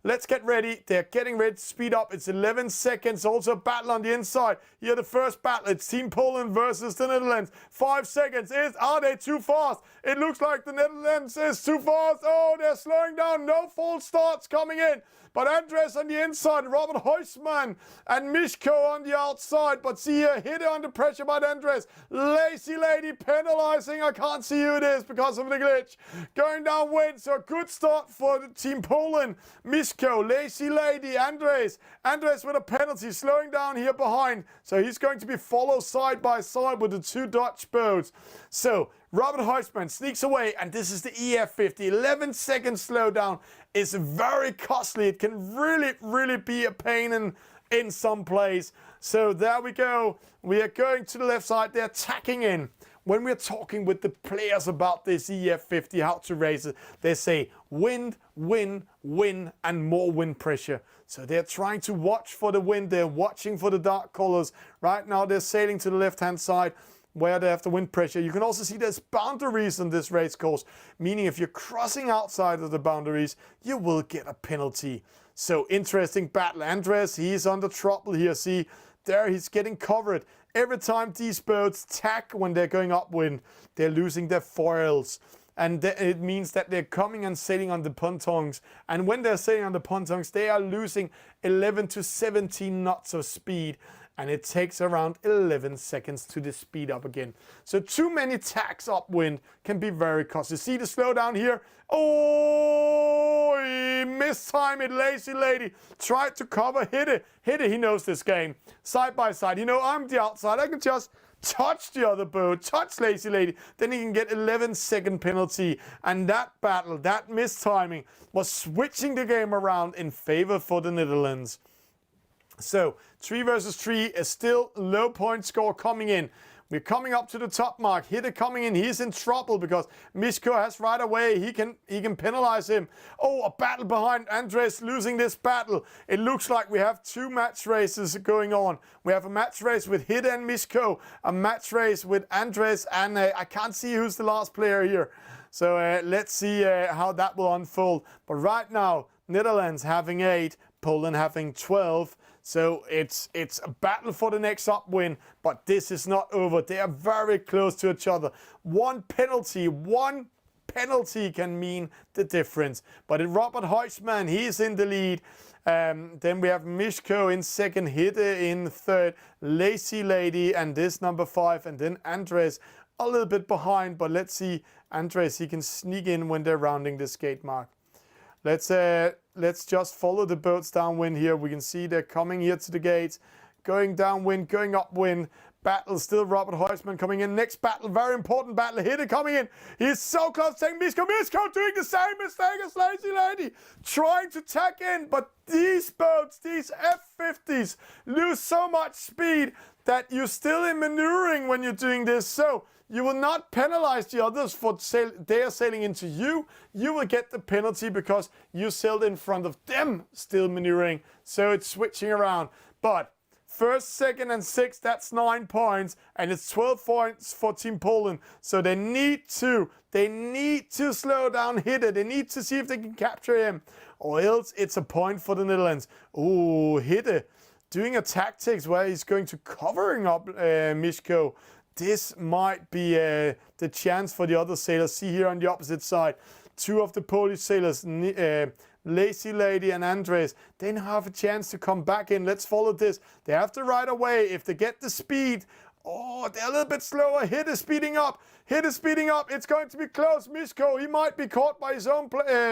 Speaker 3: Let's get ready. They're getting ready to speed up. It's 11 seconds. Also a battle on the inside. Here the first battle. It's Team Poland versus the Netherlands. 5 seconds. Are they too fast? It looks like the Netherlands is too fast. Oh, they're slowing down. No false starts coming in. But Andres on the inside, Robert Huisman and Misko on the outside. But see here, hit under pressure by Andres. Lazy Lady penalizing. I can't see who it is because of the glitch. Going downwind, so a good start for the Team Poland. Misko, Lazy Lady, Andres. Andres with a penalty, slowing down here behind. So he's going to be followed side by side with the 2 Dutch boats. So Robert Huisman sneaks away, and this is the EF50. 11 seconds slowdown is very costly. It can really be a pain in some place. So there we go. We are going to the left side. They're tacking in. When we're talking with the players about this EF50, how to race it, they say wind, wind, wind, and more wind pressure. So they're trying to watch for the wind. They're watching for the dark colors. Right now they're sailing to the left-hand side where they have the wind pressure. You can also see there's boundaries in this race course, meaning if you're crossing outside of the boundaries, you will get a penalty. So interesting battle. Andres, he's under trouble here. See, there he's getting covered. Every time these boats tack when they're going upwind, they're losing their foils. and it means that they're coming and sailing on the pontons. And when they're sailing on the pontons, they are losing 11 to 17 knots of speed. And it takes around 11 seconds to speed up again. So too many tacks upwind can be very costly. See the slowdown here? Oh, he mistimed it, Lazy Lady. Tried to cover, hit it. He knows this game. Side by side. You know, I'm the outside. I can just touch the other boat, touch Lazy Lady. Then he can get 11-second penalty. And that battle, that mistiming, was switching the game around in favor for the Netherlands. So 3 versus 3 is still low point score coming in. We're coming up to the top mark. Hitte coming in. He's in trouble because Miško has right away. He can penalize him. Oh, a battle behind. Andres losing this battle. It looks like we have 2 match races going on. We have a match race with Hitte and Miško, a match race with Andres, and I can't see who's the last player here. So let's see how that will unfold. But right now, Netherlands having 8, Poland having 12. So it's a battle for the next upwin, but this is not over. They are very close to each other. One penalty can mean the difference. But Robert Huisman, he's in the lead. Then we have Miško in second, Hitte in third, Lazy Lady, and this number 5, and then Andres a little bit behind. But let's see, Andres, he can sneak in when they're rounding this gate mark. Let's just follow the boats downwind here. We can see they're coming here to the gates, going downwind, going upwind. Battle still, Robert Huisman coming in. Next battle, very important battle. Hitte coming in. He's so close to taking Miško. Miško doing the same mistake as Lazy Lady, trying to tack in, but these boats, these F50s, lose so much speed that you're still in maneuvering when you're doing this. So you will not penalize the others for they are sailing into you. You will get the penalty because you sailed in front of them still maneuvering. So it's switching around. But first, second, and sixth, that's 9 points. And it's 12 points for Team Poland. So they need to slow down Hitte. They need to see if they can capture him. Or else it's a point for the Netherlands. Oh, Hitte doing a tactics where he's going to covering up Miško. This might be the chance for the other sailors. See here on the opposite side, 2 of the Polish sailors, Lazy Lady and Andres, they now have a chance to come back in. Let's follow this. They have to ride away. If they get the speed, oh, they're a little bit slower. Hitte speeding up. Hitte speeding up. It's going to be close. Miško, he might be caught by his own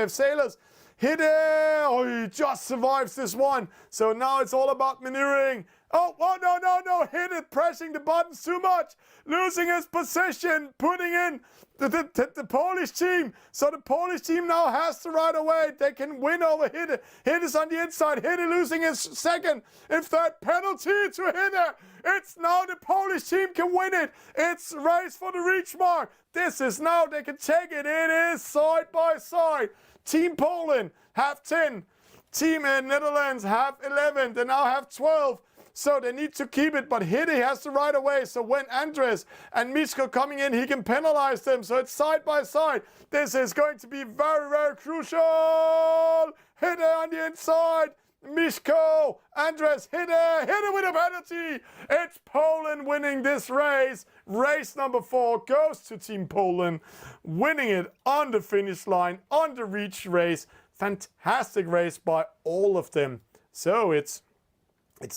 Speaker 3: sailors. Hitte, oh, he just survives this one. So now it's all about maneuvering. Oh, no. Hitte pressing the buttons too much. Losing his position. Putting in the Polish team. So the Polish team now has to ride away. They can win over Hitte. Hitte's on the inside. Hitte losing his second and third penalty to Hitte. It's now the Polish team can win it. It's race for the reach mark. This is now they can take it. It is side by side. Team Poland have 10. Team Netherlands have 11. They now have 12. So they need to keep it, but Hitte has to ride away. So when Andres and Miško coming in, he can penalize them. So it's side by side. This is going to be very, very crucial. Hitte on the inside. Miško, Andres, Hitte with a penalty. It's Poland winning this race. Race number 4 goes to Team Poland, winning it on the finish line, on the reach race. Fantastic race by all of them. So it's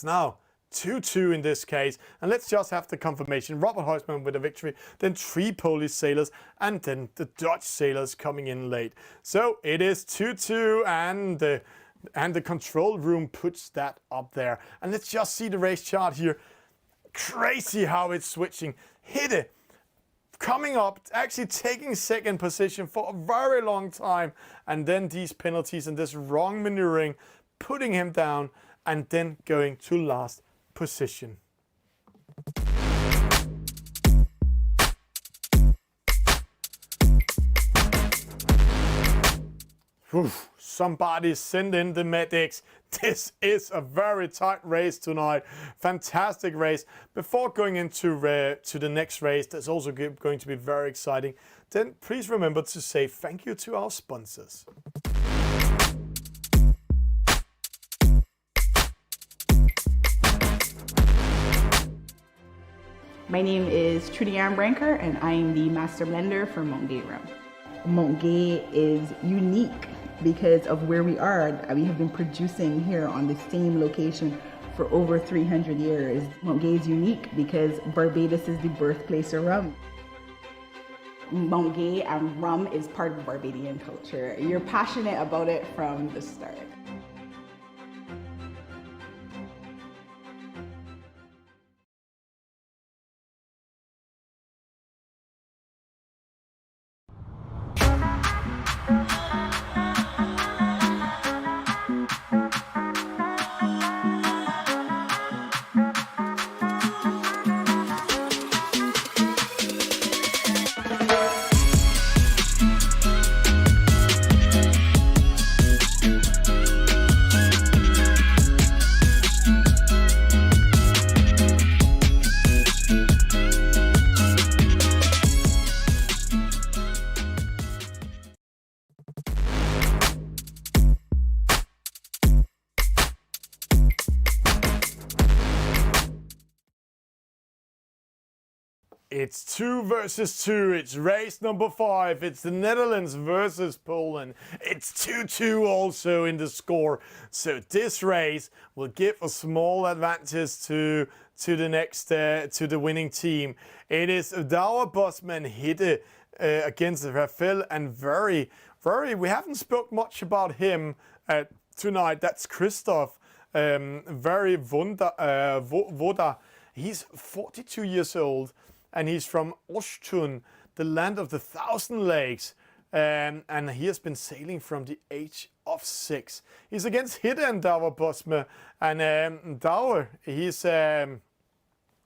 Speaker 3: now 2-2 in this case, and let's just have the confirmation. Robert Huisman with a victory, then 3 Polish sailors, and then the Dutch sailors coming in late. So it is 2-2, and the control room puts that up there. And let's just see the race chart here. Crazy how it's switching. Hitte coming up, actually taking second position for a very long time, and then these penalties and this wrong maneuvering, putting him down, and then going to last position. Somebody send in the medics. This is a very tight race tonight. Fantastic race. Before going into to the next race, that's also going to be very exciting. Then please remember to say thank you to our sponsors.
Speaker 12: My name is Trudy Armbranker, and I am the Master Blender for Moongate Room. Montgay is unique because of where we are. We have been producing here on the same location for over 300 years. Montgay is unique because Barbados is the birthplace of rum. Montgay and rum is part of Barbadian culture. You're passionate about it from the start.
Speaker 3: It's 2 versus 2. It's race number 5. It's the Netherlands versus Poland. It's 2-2 also in the score. So this race will give a small advantage to the next to the winning team. It is Douwe Bosman Hitte against Rafael, and very we haven't spoke much about him tonight. That's Christoph. Very Voda. He's 42 years old. And he's from Ostun, the land of the 1,000 lakes. And he has been sailing from the age of 6. He's against Hitte and Douwe Bosman. And Douwe, he's a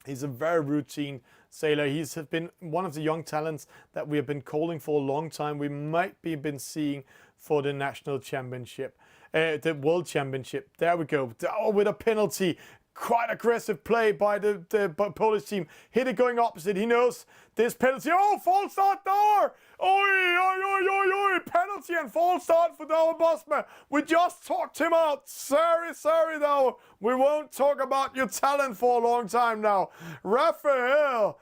Speaker 3: very routine sailor. He's been one of the young talents that we have been calling for a long time. We might be been seeing for the national championship, the world championship. There we go. Douwe with a penalty. Quite aggressive play by the Polish team. Hitte going opposite. He knows this penalty. Oh, false start Douwe! Oi! Penalty and false start for Douwe Bosman. We just talked him out. Sorry, Douwe. We won't talk about your talent for a long time now. Rafael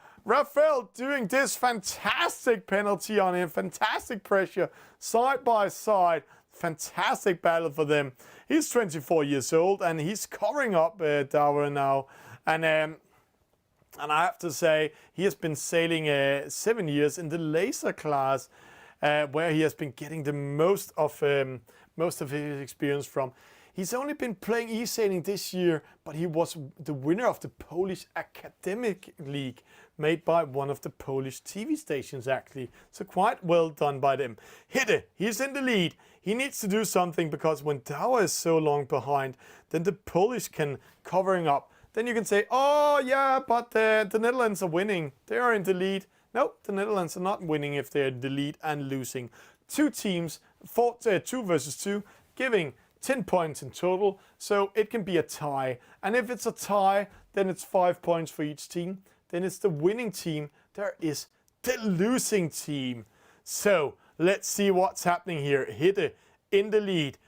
Speaker 3: doing this fantastic penalty on him. Fantastic pressure. Side by side. Fantastic battle for them. He's 24 years old and he's covering up Douwe now. And I have to say, he has been sailing 7 years in the laser class, where he has been getting the most of his experience from. He's only been playing eSailing this year, but he was the winner of the Polish Academic League, made by one of the Polish TV stations actually. So quite well done by them. Hitte, he's in the lead. He needs to do something, because when Douwe is so long behind, then the Polish can covering up. Then you can say, oh yeah, but the Netherlands are winning. They are in the lead. No, the Netherlands are not winning if they're in the lead and losing. Two teams fought 2 versus 2, giving 10 points in total, so it can be a tie. And if it's a tie, then it's 5 points for each team. Then it's the winning team. There is the losing team. So let's see what's happening here. Hitte in the lead.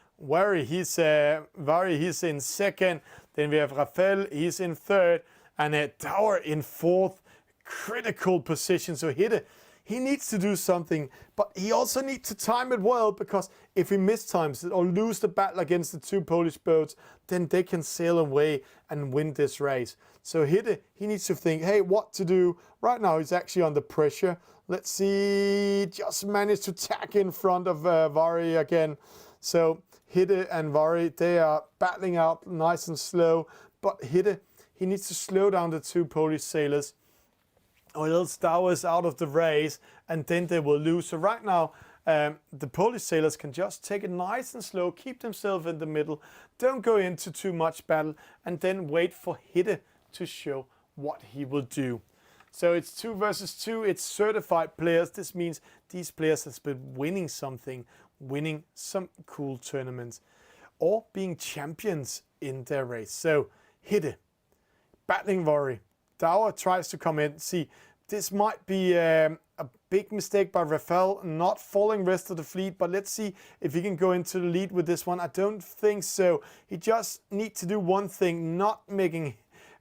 Speaker 3: He's in second. Then we have Rafael, he's in third. And Douwe in fourth. Critical position. So Hitte, he needs to do something, but he also needs to time it well, because if he mistimes it or lose the battle against the 2 Polish boats, then they can sail away and win this race. So Hitte, he needs to think, hey, what to do? Right now he's actually under pressure. Let's see, just managed to tack in front of Vari again. So Hitte and Vari, they are battling out nice and slow, but Hitte, he needs to slow down the 2 Polish sailors, or else Douwe is out of the race and then they will lose. So right now, the Polish sailors can just take it nice and slow, keep themselves in the middle, don't go into too much battle, and then wait for Hitte to show what he will do. So it's 2 versus 2, it's certified players. This means these players have been winning something, winning some cool tournaments, or being champions in their race. So Hitte, battling Vari. Douwe tries to come in. See, this might be a big mistake by Rafael, not following rest of the fleet, but let's see if he can go into the lead with this one. I don't think so. He just needs to do one thing, not making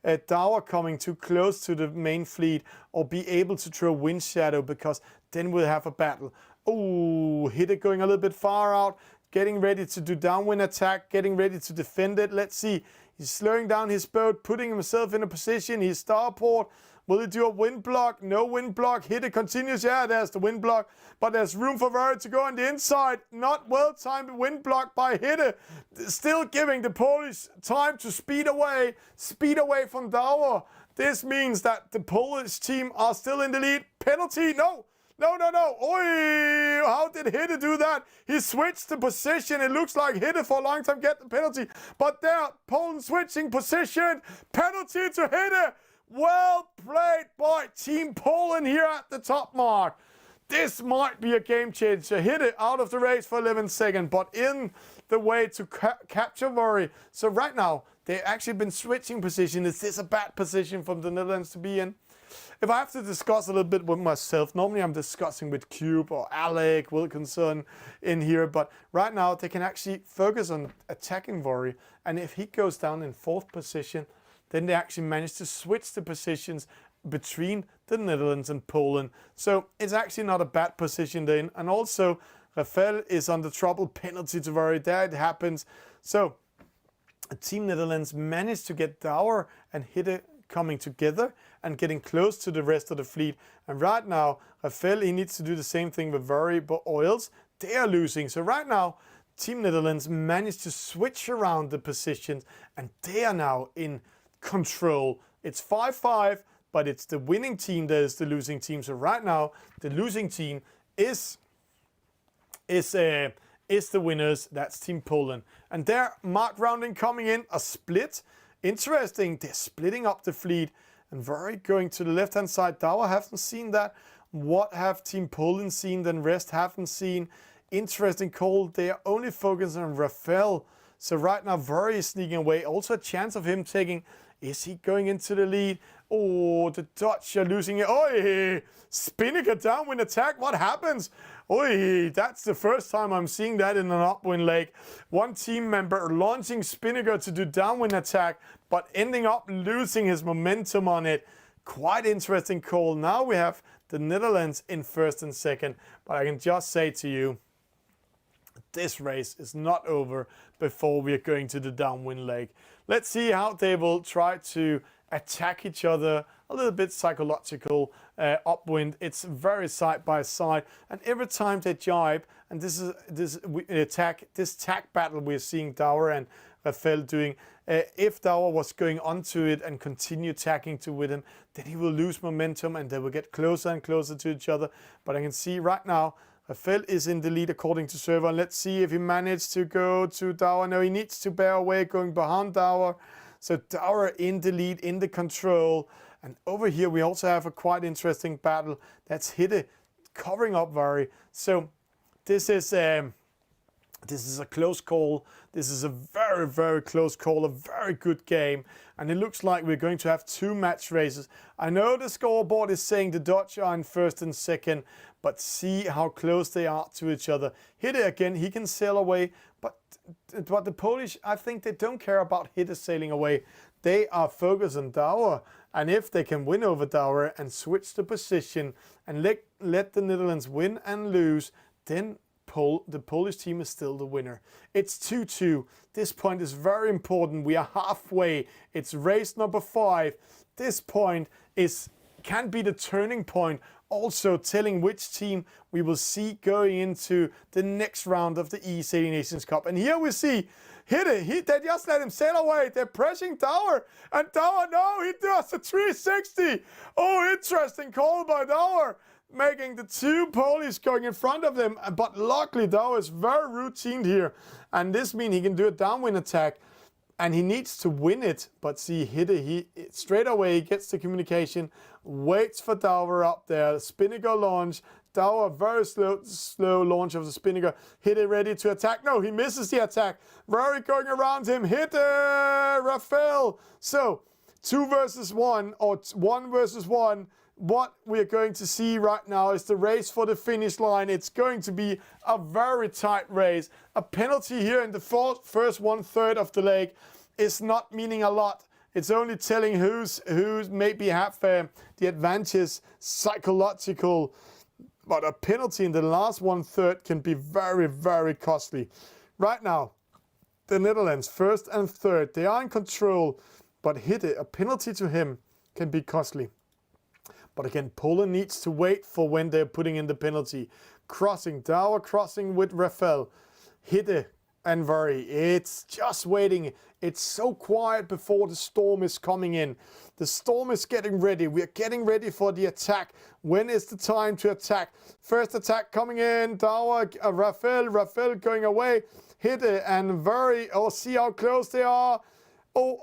Speaker 3: Douwe coming too close to the main fleet, or be able to throw wind shadow, because then we'll have a battle. Oh, Hidde going a little bit far out, getting ready to do downwind attack, getting ready to defend it. Let's see. He's slowing down his boat, putting himself in a position. He's starport. Will he do a wind block? No wind block. Hidde continues. Yeah, there's the wind block. But there's room for Very to go on the inside. Not well-timed wind block by Hidde. Still giving the Polish time to speed away from Dauer. This means that the Polish team are still in the lead. Penalty? No. Oi, how did Hidde do that? He switched the position. It looks like Hidde for a long time get the penalty. But there, Poland switching position. Penalty to Hidde. Well played by Team Poland here at the top mark. This might be a game changer. Hidde out of the race for 11 seconds, but in the way to capture Very. So right now, they've actually been switching position. Is this a bad position from the Netherlands to be in? If I have to discuss a little bit with myself, normally I'm discussing with Cube or Alec Wilkinson in here, but right now they can actually focus on attacking Very, and if he goes down in 4th position, then they actually manage to switch the positions between the Netherlands and Poland. So it's actually not a bad position then, and also Rafael is under trouble, penalty to Very, there it happens. So Team Netherlands managed to get Dauer and Hidde coming together and getting close to the rest of the fleet. And right now, Rafael, he needs to do the same thing with Very, but Oils, they are losing. So right now, Team Netherlands managed to switch around the positions and they are now in control. It's 5-5, but it's the winning team that is the losing team. So right now, the losing team is the winners. That's Team Poland. And there, Mark Rounding coming in, a split. Interesting, they're splitting up the fleet and Very going to the left-hand side. Dauer haven't seen that. What have Team Poland seen? Then rest haven't seen. Interesting call. They are only focused on Rafael. So right now, Very is sneaking away. Also a chance of him taking. Is he going into the lead? Oh, the Dutch are losing it. Oi, Spinnaker downwind attack. What happens? Oi, that's the first time I'm seeing that in an upwind leg. One team member launching Spinnaker to do downwind attack, but ending up losing his momentum on it. Quite interesting call. Now we have the Netherlands in 1st and 2nd, but I can just say to you, this race is not over before we are going to the downwind leg. Let's see how they will try to attack each other. A little bit psychological upwind. It's very side by side, and every time they jibe, and this tack battle we're seeing Dauer and Rafael doing. If Dauer was going onto it and continue tacking with him, then he will lose momentum and they will get closer and closer to each other. But I can see right now, Rafael is in the lead according to server. Let's see if he managed to go to Dauer. No, he needs to bear away going behind Dauer. So Dauer in the lead, in the control. And over here we also have a quite interesting battle. That's Hidde covering up Very. So this is a close call. This is a very, very close call, a very good game. And it looks like we're going to have 2 match races. I know the scoreboard is saying the Dutch are in 1st and 2nd, but see how close they are to each other. Hidde again, he can sail away, but the Polish, I think they don't care about Hidde sailing away. They are focused on Dauer, and if they can win over Dauer and switch the position and let the Netherlands win and lose, then the Polish team is still the winner. It's 2-2. This point is very important. We are halfway. It's race number 5. This point can be the turning point, also telling which team we will see going into the next round of the eSailing Nations Cup. And here we see Hidde, they just let him sail away. They're pressing Dauer, and Dauer, no, he does a 360. Oh, interesting call by Dauer, making the 2 Polish going in front of them. But luckily, Dauer is very routine here, and this means he can do a downwind attack, and he needs to win it. But see, Hidde, straight away he gets the communication, waits for Dauer up there, Spinnaker launch. Dauer, very slow launch of the Spinnaker. Hidde ready to attack. No, he misses the attack. Very going around him. Hidde, Rafael. So 2 versus 1 or 1 versus 1. What we're going to see right now is the race for the finish line. It's going to be a very tight race. A penalty here in the first 1/3 of the leg is not meaning a lot. It's only telling who's maybe have the advantage, psychological But a penalty in the last 1/3 can be very, very costly. Right now, the Netherlands, first and third, they are in control, but a penalty to him can be costly. But again, Poland needs to wait for when they're putting in the penalty. Crossing, Dauer crossing with Rafael. Hitte and Very. It's just waiting. It's so quiet before the storm is coming in. The storm is getting ready. We are getting ready for the attack. When is the time to attack? First attack coming in. Dauer, Rafael going away. Hitte and Very. Oh, see how close they are. Oh,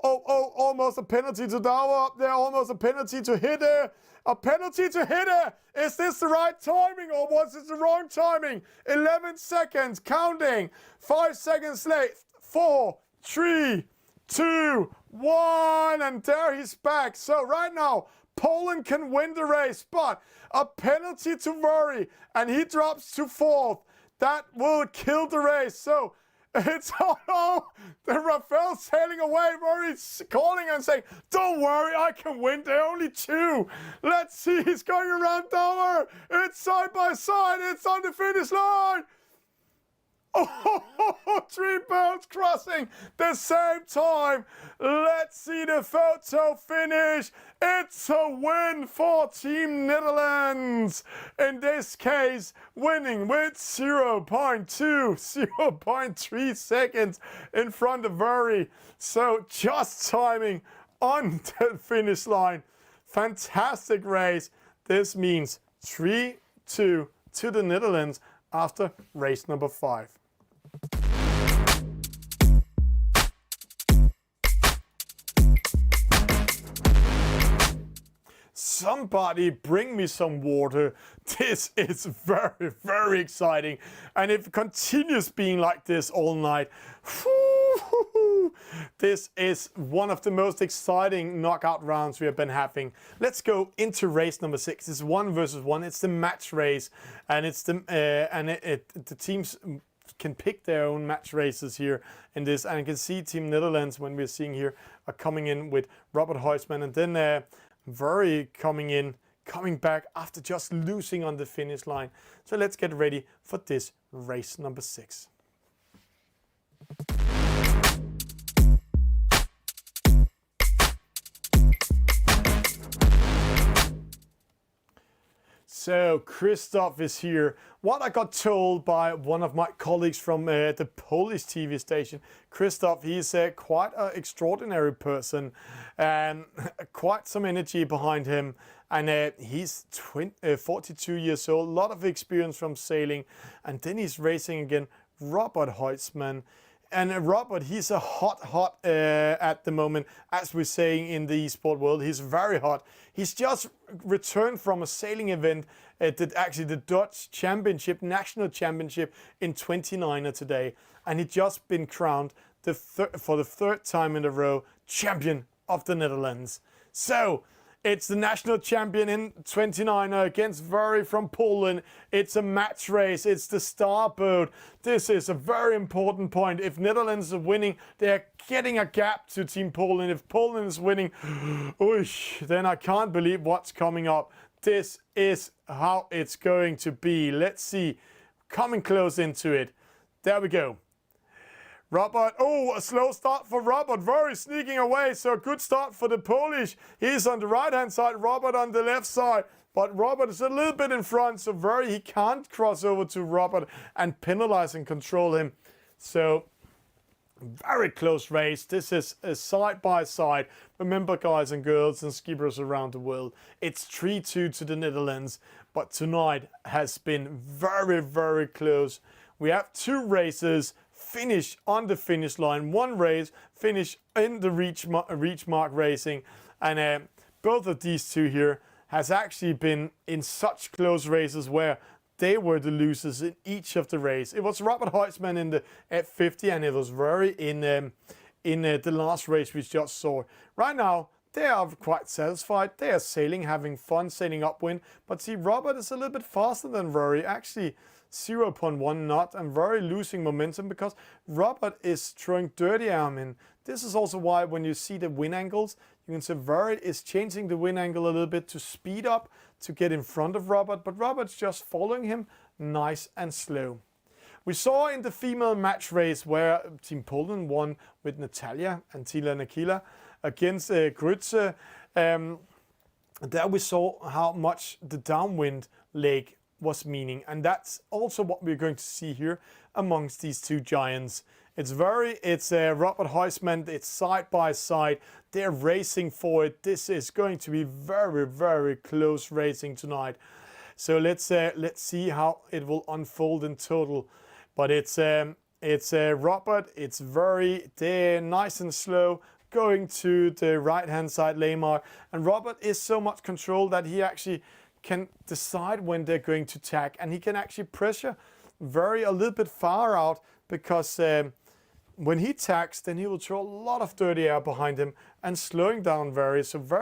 Speaker 3: almost a penalty to Dauer up there. Almost a penalty to Hitte. A penalty to Hitte. Is this the right timing or was it the wrong timing? 11 seconds, counting. 5 seconds late. 4, 3, 2, 1. And there he's back. So right now, Poland can win the race, but a penalty to Very, and he drops to 4th. That will kill the race. So it's the Rafael sailing away, Very calling and saying, don't worry, I can win, there are only 2. Let's see, he's going around Dauer. It's side by side, it's on the finish line. Oh, 3 boats crossing the same time. Let's see the photo finish. It's a win for Team Netherlands. In this case, winning with 0.3 seconds in front of Very. So just timing on the finish line. Fantastic race. This means 3-2 to the Netherlands after race number 5. Somebody bring me some water. This is very, very exciting. And if it continues being like this all night, this is one of the most exciting knockout rounds we have been having. Let's go into race number 6. It's 1 versus 1. It's the match race, and it's the the teams can pick their own match races here in this. And you can see Team Netherlands, when we're seeing here, are coming in with Robert Huisman, and then Very coming back after just losing on the finish line. So let's get ready for this race number 6. So Christoph is here. What I got told by one of my colleagues from the Polish TV station, Christoph, he's quite an extraordinary person and quite some energy behind him. And he's 42 years old, a lot of experience from sailing. And then he's racing again, Robert Huisman. And Robert, he's a hot at the moment, as we're saying in the esport world. He's very hot. He's just returned from a sailing event, actually the Dutch Championship, National Championship in 29er today. And he's just been crowned for the 3rd time in a row, champion of the Netherlands. So it's the national champion in 29er against Very from Poland. It's a match race. It's the star boat. This is a very important point. If Netherlands are winning, they're getting a gap to Team Poland. If Poland is winning, then I can't believe what's coming up. This is how it's going to be. Let's see. Coming close into it. There we go. Robert, a slow start for Robert, Very sneaking away, so a good start for the Polish. He's on the right-hand side, Robert on the left side, but Robert is a little bit in front, so Very, he can't cross over to Robert and penalize and control him. So, very close race. This is a side-by-side. Remember, guys and girls and skippers around the world, it's 3-2 to the Netherlands, but tonight has been very, very close. We have 2 races, finish on the finish line, 1 race, finish in the reach mark racing, and both of these 2 here has actually been in such close races where they were the losers in each of the race. It was Robert Huisman in the F50, and it was Very in the last race we just saw. Right now, they are quite satisfied. They are sailing, having fun, sailing upwind. But see, Robert is a little bit faster than Very, actually 0.1 knot, and Very losing momentum because Robert is throwing dirty arm in. This is also why when you see the wind angles, you can see Very is changing the wind angle a little bit to speed up to get in front of Robert, but Robert's just following him nice and slow. We saw in the female match race where Team Poland won with Natalia and Tila Nakila against Grütze. There we saw how much the downwind leg was meaning, and that's also what we're going to see here amongst these two giants. It's Robert Huisman, it's side by side, they're racing for it. This is going to be very, very close racing tonight. So let's see how it will unfold in total. But it's Robert, it's they're nice and slow, going to the right hand side lane mark, and Robert is so much control that he actually can decide when they're going to tag, and he can actually pressure a little bit far out, because when he tags, then he will throw a lot of dirty air behind him and slowing down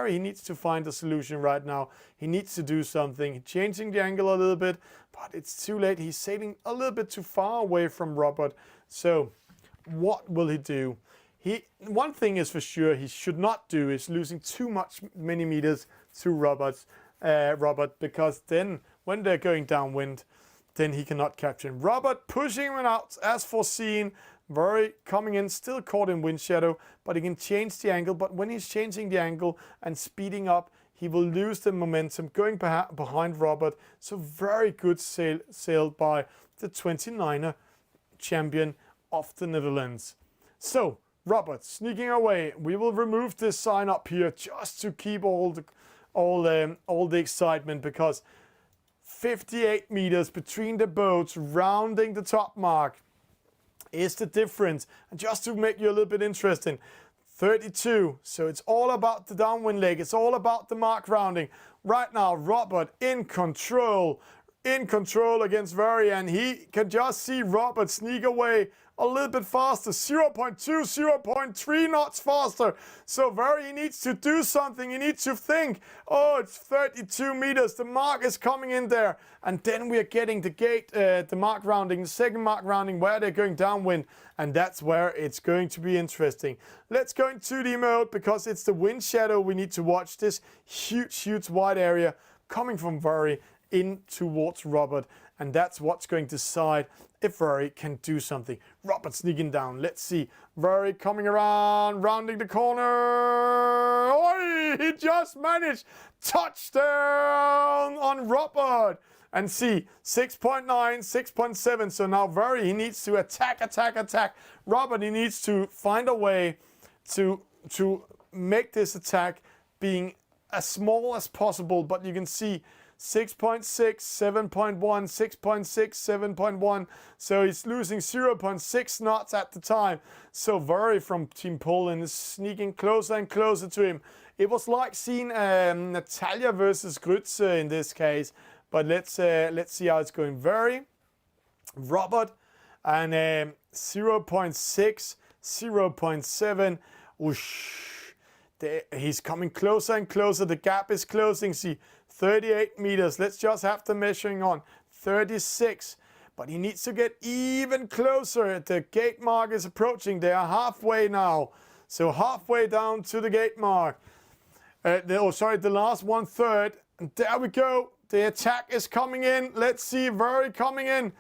Speaker 3: he needs to find a solution right now. He needs to do something, changing the angle a little bit, but it's too late. He's sailing a little bit too far away from Robert. So what will he do? One thing is for sure he should not do is losing many meters to Robert, because then when they're going downwind, then he cannot capture him. Robert pushing him out as foreseen, coming in, still caught in wind shadow, but he can change the angle. But when he's changing the angle and speeding up, he will lose the momentum going behind Robert. So very good sailed by the 29er champion of the Netherlands. So Robert sneaking away. We will remove this sign up here just to keep all the excitement, because 58 meters between the boats, rounding the top mark is the difference. And just to make you a little bit interesting, 32. So it's all about the downwind leg. It's all about the mark rounding. Right now, Robert in control against Very, and he can just see Robert sneak away a little bit faster, 0.2, 0.3 knots faster. So Very needs to do something. He needs to think, oh, it's 32 meters. The mark is coming in there. And then we are getting the mark rounding, the second mark rounding, where they're going downwind. And that's where it's going to be interesting. Let's go into the mode, because it's the wind shadow we need to watch. This huge wide area coming from Very in towards Robert. And that's what's going to decide if Very can do something. Robert sneaking down. Let's see. Very coming around, rounding the corner. Oh, he just managed. Touchdown on Robert. And see, 6.9, 6.7. So now Very, he needs to attack. Robert, he needs to find a way to make this attack being as small as possible. But you can see 6.6, 7.1, 6.6, 7.1. So he's losing 0.6 knots at the time. So Very from Team Poland is sneaking closer and closer to him. It was like seeing Natalia versus Grütze in this case. But let's see how it's going. Very, Robert, and 0.6, 0.7. Whoosh. He's coming closer and closer. The gap is closing. See, 38 meters. Let's just have the measuring on. 36. But he needs to get even closer. The gate mark is approaching. They are halfway now. So halfway down to the gate mark. The last 1/3. And there we go. The attack is coming in. Let's see, Very coming in.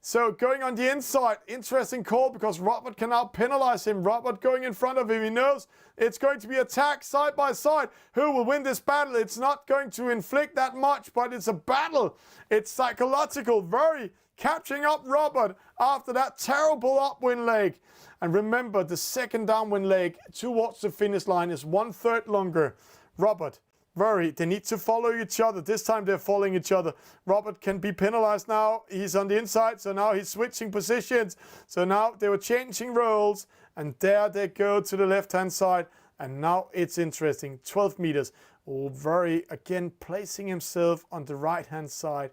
Speaker 3: So going on the inside. Interesting call, because Robert can now penalize him. Robert going in front of him. He knows it's going to be attack side by side. Who will win this battle? It's not going to inflict that much, but it's a battle. It's psychological. Very catching up Robert after that terrible upwind leg. And remember, the second downwind leg towards the finish line is 1/3 longer. Robert, Very, they need to follow each other. This time they're following each other. Robert can be penalized now. He's on the inside, so now he's switching positions. So now they were changing roles, and there they go to the left-hand side. And now it's interesting. 12 meters. Oh, Very again placing himself on the right-hand side,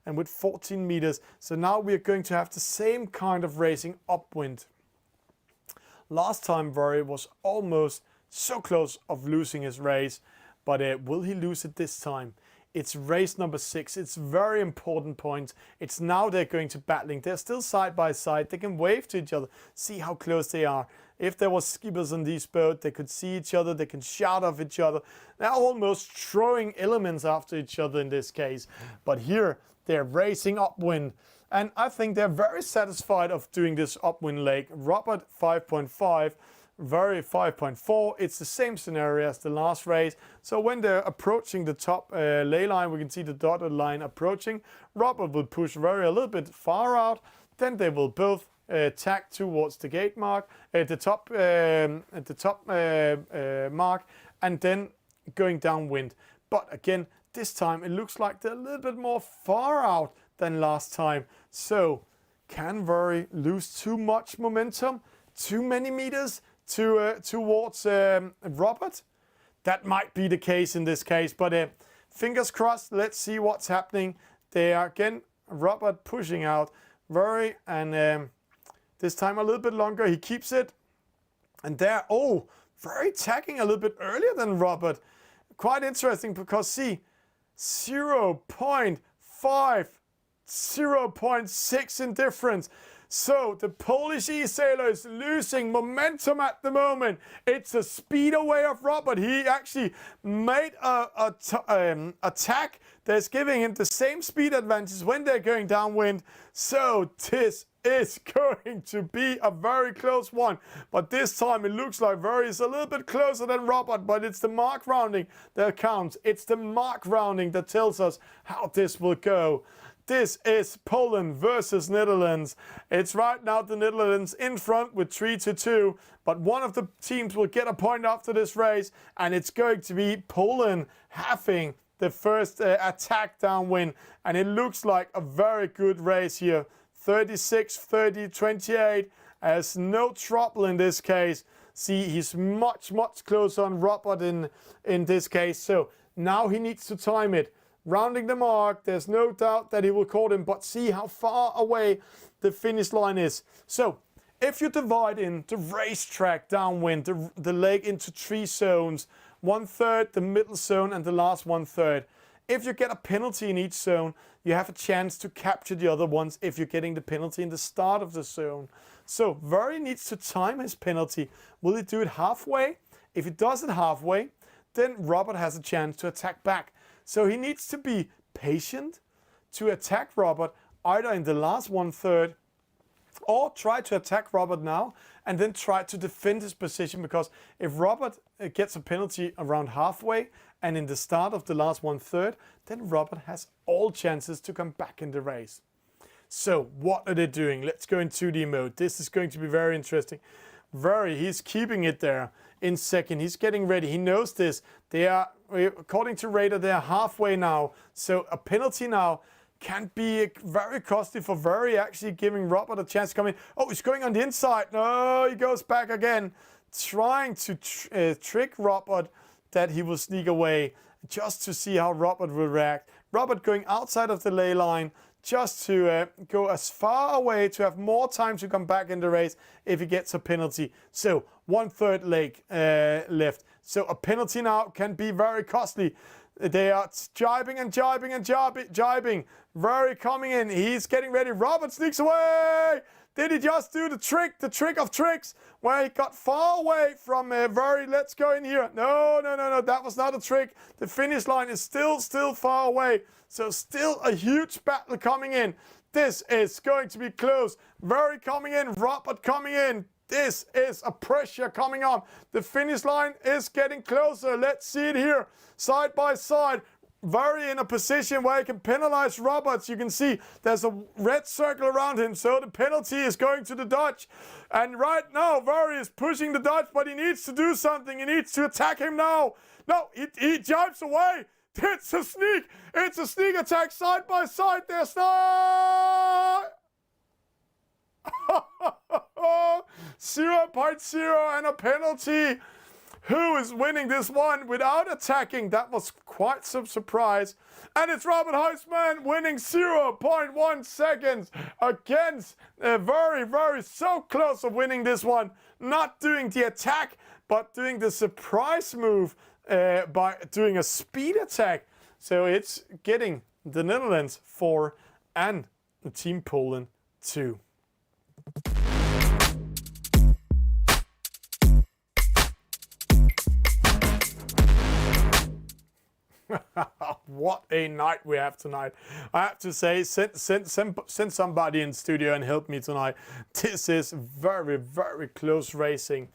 Speaker 3: and with 14 meters. So now we're going to have the same kind of racing upwind. Last time Very was almost so close of losing his race. But will he lose it this time? It's race number 6. It's very important point. It's now they're going to battling. They're still side by side. They can wave to each other. See how close they are. If there was skippers on these boats, they could see each other. They can shout off each other. They're almost throwing elements after each other in this case. But here they're racing upwind. And I think they're very satisfied of doing this upwind leg. Robert 5.5. Very 5.4. It's the same scenario as the last race. So when they're approaching the top ley line, we can see the dotted line approaching. Robert will push a little bit far out. Then they will both tack towards the gate mark, at the top mark, and then going downwind. But again, this time it looks like they're a little bit more far out than last time. So can Very lose too much momentum, too many meters towards Robert? That might be the case in this case, but fingers crossed. Let's see what's happening. They are again, Robert pushing out Very, and this time a little bit longer. He keeps it, and there, Very tagging a little bit earlier than Robert. Quite interesting because see, 0.5, 0.6 in difference. So the Polish eSailer is losing momentum at the moment. It's a speed away of Robert. He actually made a attack that's giving him the same speed advantage when they're going downwind. So this is going to be a very close one. But this time it looks like Very is a little bit closer than Robert, but it's the mark rounding that counts. It's the mark rounding that tells us how this will go. This is Poland versus Netherlands. It's right now the Netherlands in front with 3-2, but one of the teams will get a point after this race, and it's going to be Poland having the first attack downwind, and it looks like a very good race here. 36, 30, 28, has no trouble in this case. See, he's much closer on Robert in this case, so now he needs to time it. Rounding the mark, there's no doubt that he will call him, but see how far away the finish line is. So, if you divide in the racetrack downwind, the lake into 3 zones, 1/3, the middle zone, and the last 1/3. If you get a penalty in each zone, you have a chance to capture the other ones if you're getting the penalty in the start of the zone. So, Very needs to time his penalty. Will he do it halfway? If he does it halfway, then Robert has a chance to attack back. So he needs to be patient to attack Robert either in the last 1/3 or try to attack Robert now and then try to defend his position, because if Robert gets a penalty around halfway and in the start of the last 1/3, then Robert has all chances to come back in the race. So what are they doing? Let's go in 2D mode. This is going to be very interesting. Very, he's keeping it there in second. He's getting ready. He knows this. They are, according to Radar, they are halfway now. So a penalty now can be very costly for Very, actually giving Robert a chance to come in. Oh, he's going on the inside. No, he goes back again, trying to trick Robert that he will sneak away, just to see how Robert will react. Robert going outside of the ley line, just to go as far away to have more time to come back in the race if he gets a penalty. So 1/3 leg left. So a penalty now can be very costly. They are jibing and jibing and jibing. Very coming in. He's getting ready. Robert sneaks away. Did he just do the trick of tricks, where he got far away from Very? Let's go in here. No, that was not a trick. The finish line is still far away. So still a huge battle coming in. This is going to be close. Very coming in, Robert coming in. This is a pressure coming on. The finish line is getting closer. Let's see it here, side by side. Very in a position where he can penalize Roberts. You can see there's a red circle around him, so the penalty is going to the Dutch. And right now, Very is pushing the Dutch, but he needs to do something. He needs to attack him now. No, he jibes away. It's a sneak. It's a sneak attack side by side. There's no 0.0 and a penalty. Who is winning this one without attacking? That was quite some surprise. And it's Robert Huisman winning 0.1 seconds against Very so close of winning this one. Not doing the attack, but doing the surprise move by doing a speed attack. So it's getting the Netherlands 4 and the Team Poland 2. What a night we have tonight. I have to say, send somebody in studio and help me tonight. This is very, very close racing.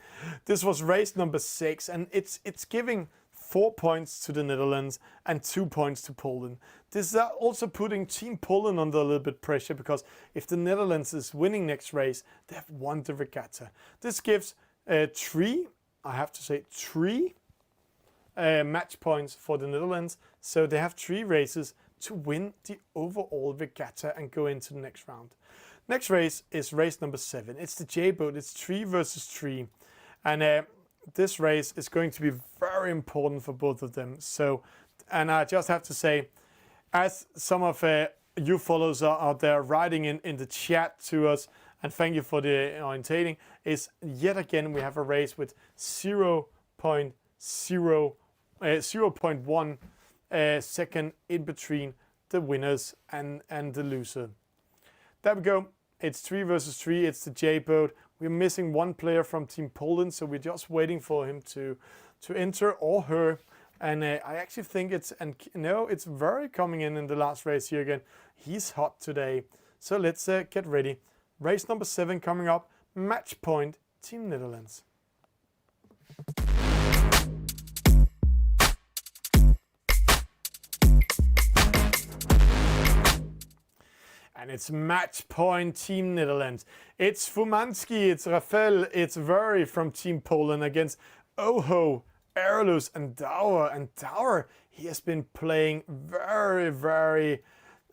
Speaker 3: This was race number 6, and it's giving 4 points to the Netherlands and 2 points to Poland. This is also putting Team Poland under a little bit pressure, because if the Netherlands is winning next race, they have won the regatta. This gives 3 match points for the Netherlands, so they have 3 races to win the overall regatta and go into the next round. Next race is race number 7. It's the J-boat. It's 3 versus 3, and this race is going to be very important for both of them. So, and I just have to say, as some of you followers are out there writing in the chat to us, and thank you for the orientating, is yet again we have a race with 0.1 second in between the winners and the loser. There we go. It's 3 versus 3. It's the J-boat. We're missing 1 player from Team Poland, so we're just waiting for him to enter, or her. And I actually think it's very coming in the last race here again. He's hot today. So let's get ready. Race number 7 coming up. Match point, Team Netherlands. And it's match point Team Netherlands. It's Fumanski, it's Rafael, it's Very from Team Poland against Oho, Erlus and Douwer. And Douwer, he has been playing very, very,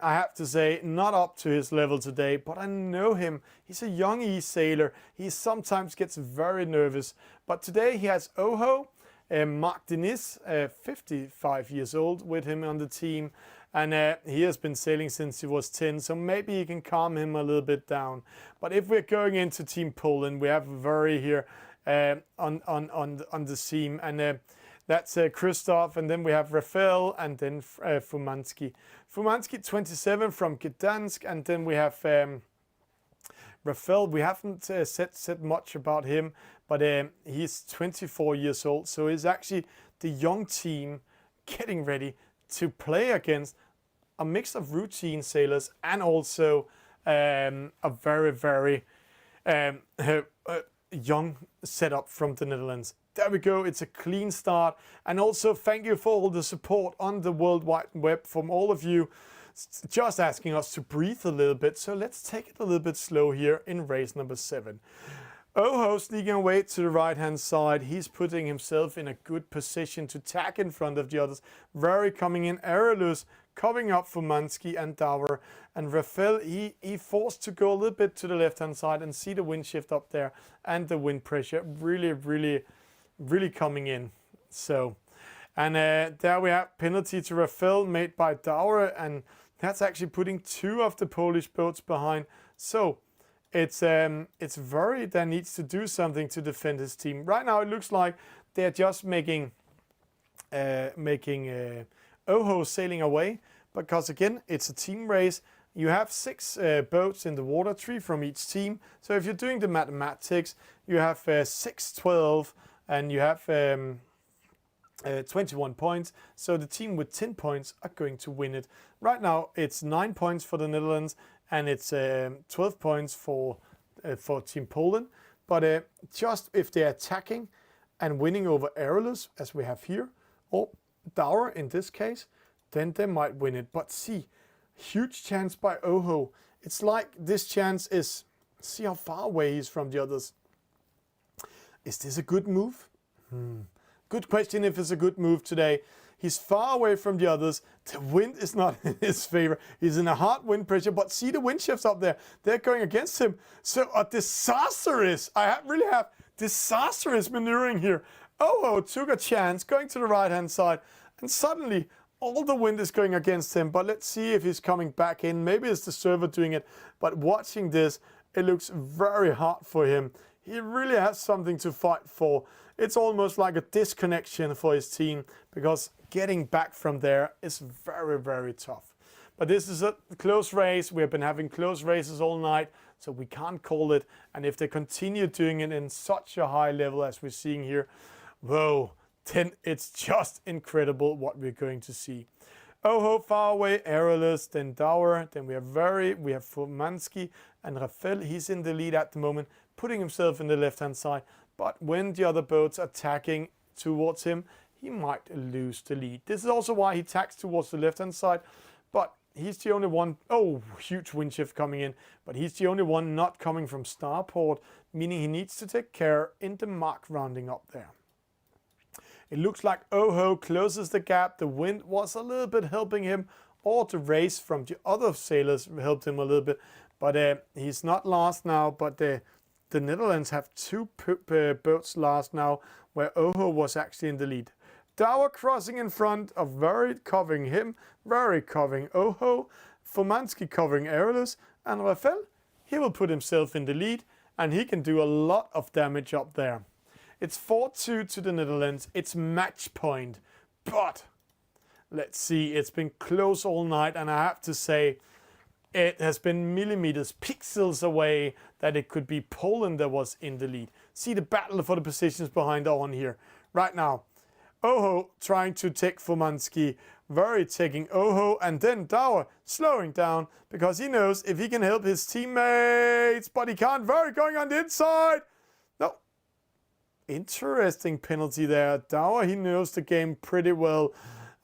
Speaker 3: I have to say, not up to his level today, but I know him. He's a young eSailer. He sometimes gets very nervous. But today he has Oho, Mark Denis, 55 years old, with him on the team. And he has been sailing since he was 10, so maybe he can calm him a little bit down. But if we're going into Team Poland, we have Very here on the team, and that's Christoph, and then we have Rafael, and then Fumanski. Fumanski, 27, from Gdansk, and then we have Rafael. We haven't said much about him, but he's 24 years old, so he's actually the young team getting ready to play against a mix of routine sailors and also a very, very young setup from the Netherlands. There we go. It's a clean start. And also thank you for all the support on the World Wide Web from all of you, just asking us to breathe a little bit. So let's take it a little bit slow here in race number 7. Oho sneaking away to the right hand side. He's putting himself in a good position to tack in front of the others. Very coming in. Erlus covering up for Fumanski and Douwer. And Rafael, he forced to go a little bit to the left hand side and see the wind shift up there and the wind pressure really, really, really coming in. So, and there we have penalty to Rafael made by Douwer, and that's actually putting 2 of the Polish boats behind. So it's Very that needs to do something to defend his team. Right now it looks like they're just making Oho sailing away, because again it's a team race. You have 6 boats in the water, 3 from each team. So if you're doing the mathematics, you have 6, 12, and you have 21 points. So the team with 10 points are going to win it. Right now it's 9 points for the Netherlands, and it's 12 points for Team Poland. But just if they're attacking and winning over Erlus, as we have here, or Douwer in this case, then they might win it. But see, huge chance by Oho. It's like this chance is, see how far away he is from the others. Is this a good move? Good question if it's a good move today. He's far away from the others. The wind is not in his favor. He's in a hard wind pressure, but see the wind shifts up there. They're going against him. So a disastrous, really have disastrous maneuvering here. Oho took a chance going to the right hand side, and suddenly all the wind is going against him. But let's see if he's coming back in. Maybe it's the server doing it. But watching this, it looks very hard for him. he really has something to fight for. It's almost like a disconnection for his team, because getting back from there is very, very tough. But this is a close race. We have been having close races all night, so we can't call it. And if they continue doing it in such a high level as we're seeing here, whoa, then it's just incredible what we're going to see. Oho far away, Aerolus, then Dower, then we have Fumansky and Rafael. He's in the lead at the moment, putting himself in the left-hand side. But when the other boats are attacking towards him, he might lose the lead. This is also why he tacks towards the left-hand side. But he's the only one, oh, huge wind shift coming in. But he's the only one not coming from starport, meaning he needs to take care in the mark rounding up there. It looks like Oho closes the gap. The wind was a little bit helping him, or the race from the other sailors helped him a little bit. But he's not last now, but the Netherlands have two boats last now, where Oho was actually in the lead. Dower crossing in front of very covering him, very covering Oho, Fumansky covering Aerolus, and Rafael, he will put himself in the lead, and he can do a lot of damage up there. It's 4-2 to the Netherlands. It's match point. But let's see, it's been close all night, and I have to say, it has been millimeters, pixels away that it could be Poland that was in the lead. See the battle for the positions behind on here. Right now, Oho trying to take Fumansky, very taking Oho, and then Dower slowing down because he knows if he can help his teammates, but he can't. Very going on the inside. No. Interesting penalty there. Dower, he knows the game pretty well.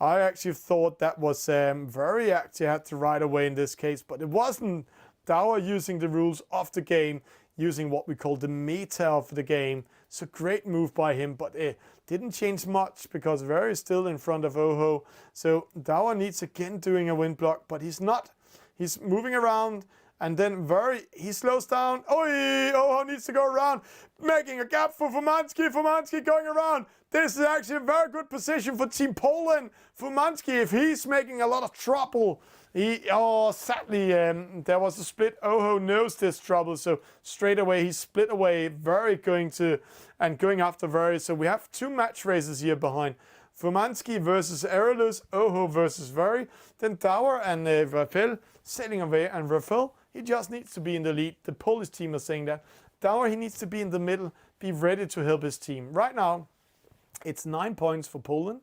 Speaker 3: I actually thought that was very actually had to ride away in this case, but it wasn't. Dower using the rules of the game, using what we call the meta of the game. It's a great move by him, but it didn't change much because Very is still in front of Oho. So Dower needs again doing a wind block, but he's not. He's moving around. And then he slows down. Oho needs to go around, making a gap for Fumansky. Fumansky going around. This is actually a very good position for Team Poland. Fumansky, if he's making a lot of trouble, sadly, there was a split. Oho knows this trouble, so straight away he split away. Very going after Very. So we have two match races here behind. Fumansky versus Aerolus, Oho versus Very. Then Dower and Rafael sailing away, and Rafael, he just needs to be in the lead. The Polish team is saying that. Dower, he needs to be in the middle, be ready to help his team. Right now, it's 9 points for Poland.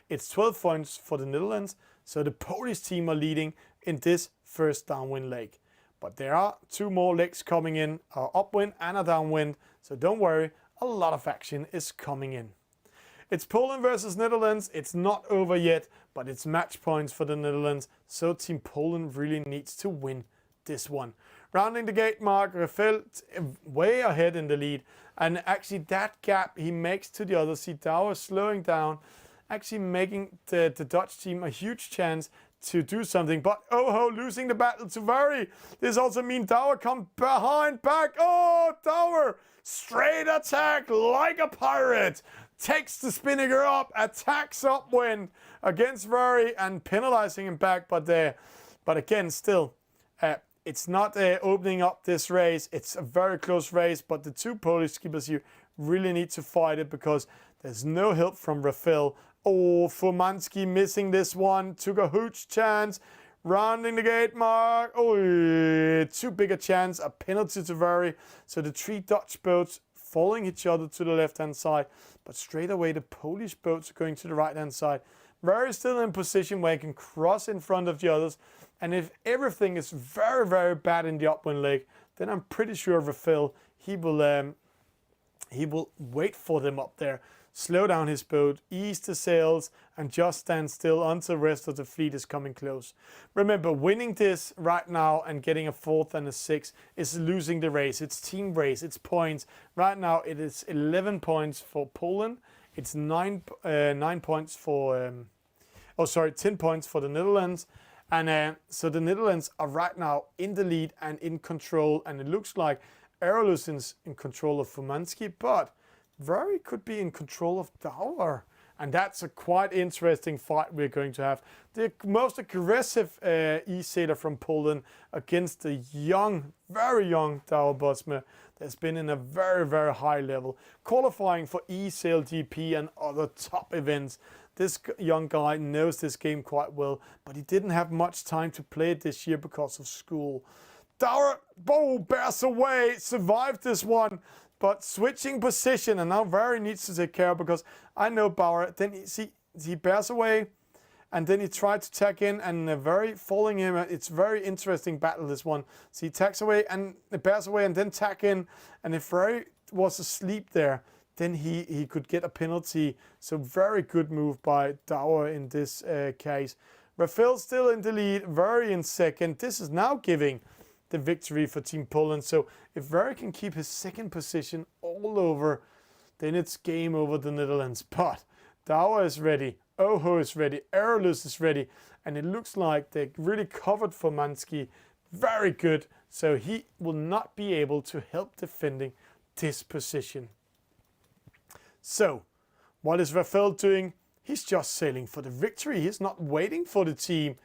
Speaker 3: It's 12 points for the Netherlands. So the Polish team are leading in this first downwind leg. But there are two more legs coming in, an upwind and a downwind. So don't worry, a lot of action is coming in. It's Poland versus Netherlands. It's not over yet, but it's match points for the Netherlands. So Team Poland really needs to win this one. Rounding the gate mark, Rafael way ahead in the lead. And actually that gap he makes to the other. See Dower slowing down, actually making the Dutch team a huge chance to do something. But Oho losing the battle to Very. This also means Dower come behind, back. Oh, Dower, straight attack like a pirate. Takes the Spinnaker up, attacks upwind against Very and penalizing him back. But again, still, it's not opening up this race. It's a very close race, but the two Polish skippers here really need to fight it because there's no help from Rafael. Oh, Fumansky missing this one. Took a huge chance. Rounding the gate mark. Oh, too big a chance. A penalty to Very. So the three Dutch boats following each other to the left-hand side. But straight away, the Polish boats are going to the right-hand side. Very still in position where he can cross in front of the others. And if everything is very, very bad in the upwind leg, then I'm pretty sure Rafael, he will wait for them up there, slow down his boat, ease the sails, and just stand still until the rest of the fleet is coming close. Remember, winning this right now and getting a 4th and a 6th is losing the race. It's team race, it's points. Right now it is 11 points for Poland. It's 10 points for the Netherlands. And so the Netherlands are right now in the lead and in control. And it looks like Aerolus is in control of Fumansky, but Very could be in control of Dower. And that's a quite interesting fight we're going to have. The most aggressive e-sailer from Poland against the young, very young Daur Bosma that's been in a very, very high level, qualifying for eSail GP and other top events. This young guy knows this game quite well, but he didn't have much time to play it this year because of school. Daur bears away, survived this one, but switching position, and now Very needs to take care because I know Bauer. Then he bears away, and then he tried to tack in, and Very falling him. It's very interesting battle, this one. So he tacks away and bears away, and then tack in, and if Very was asleep there, then he could get a penalty. So very good move by Daur in this case. Rafael still in the lead, Very in second. This is now giving the victory for Team Poland. So if Very can keep his second position all over, then it's game over the Netherlands. But Daur is ready, Oho is ready, Aerolus is ready, and it looks like they really covered for Mansky. Very good. So he will not be able to help defending this position. So what is Rafael doing? He's just sailing for the victory. He's not waiting for the team.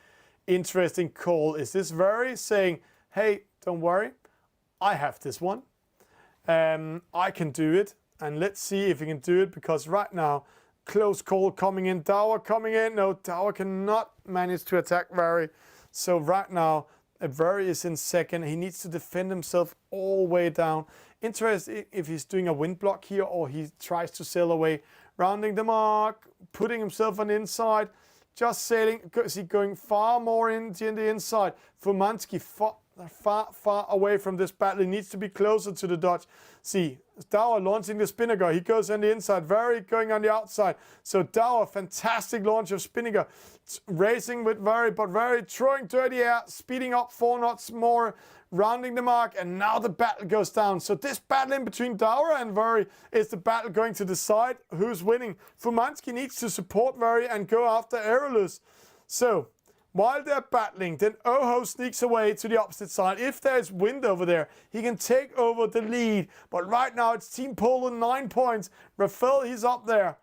Speaker 3: Interesting call. Is this Very saying, hey, don't worry, I have this one. I can do it. And let's see if he can do it, because right now, close call coming in. Daur coming in. No, Daur cannot manage to attack Very. So right now, Very is in second. He needs to defend himself all the way down. Interesting if he's doing a wind block here or he tries to sail away. Rounding the mark, putting himself on the inside. Just sailing, is he going far more into the inside? Fumansky far away from this battle. He needs to be closer to the Dutch. See, Daur launching the Spinnaker. He goes on the inside, Very going on the outside. So Daur, fantastic launch of Spinnaker. Racing with Very, but Very throwing dirty air, speeding up 4 knots more, rounding the mark, and now the battle goes down. So this battle in between Daur and Very is the battle going to decide who's winning. Fumansky needs to support Very and go after Aerolus. So while they're battling, then Oho sneaks away to the opposite side. If there's wind over there, he can take over the lead. But right now, it's Team Poland 9 points. Rafael, he's up there.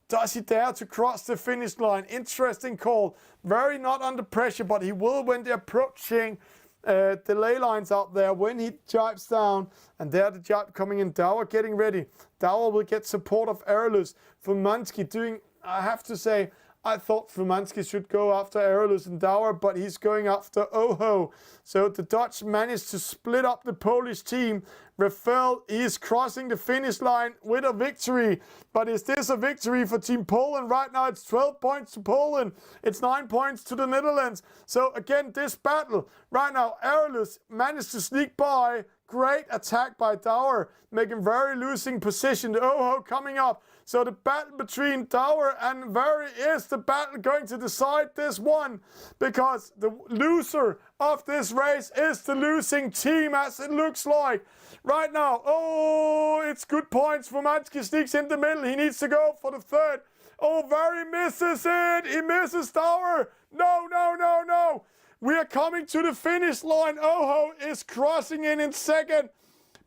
Speaker 3: Does he dare to cross the finish line? Interesting call. Very not under pressure, but he will when they're approaching the ley lines out there. When he jibes down, and there the jibe coming in. Daur getting ready. Daur will get support of Aerolus. Fumansky doing, I have to say, I thought Fumansky should go after Aerolus and Daur, but he's going after Oho. So the Dutch managed to split up the Polish team. Rafael is crossing the finish line with a victory. But is this a victory for Team Poland? Right now it's 12 points to Poland. It's 9 points to the Netherlands. So again, this battle. Right now, Aerolus managed to sneak by. Great attack by Daur, making Very losing position. The Oho coming up. So the battle between Daur and Very is the battle going to decide this one, because the loser of this race is the losing team, as it looks like. Right now, oh, it's good points. Fumansky sneaks in the middle. He needs to go for the third. Oh, Very misses it. He misses Daur. No, no, no, no. We are coming to the finish line. Oho is crossing in second.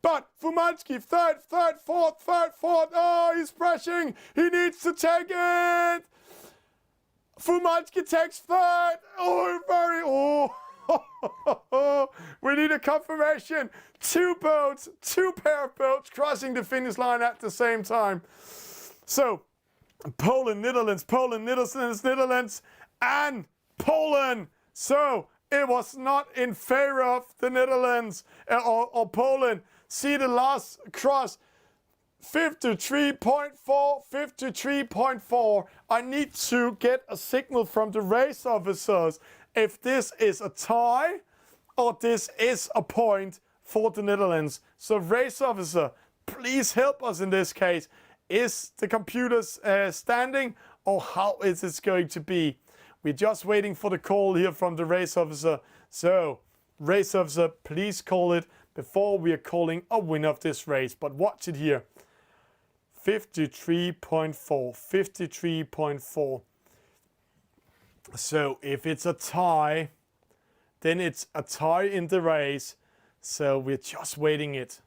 Speaker 3: But Fumansky, third, fourth. Oh, he's pressing. He needs to take it. Fumansky takes third. Oh, Very. Oh, we need a confirmation. 2 boats, 2 pair of boats crossing the finish line at the same time. So, Poland, Netherlands, and Poland. So, it was not in favor of the Netherlands or Poland. See the last cross, 53.4, 53.4. I need to get a signal from the race officers if this is a tie or this is a point for the Netherlands. So race officer, please help us in this case. Is the computer standing, or how is it going to be? We're just waiting for the call here from the race officer. So race officer, please call it before we are calling a winner of this race. But watch it here. 53.4, 53.4. So if it's a tie, then it's a tie in the race. So we're just waiting it.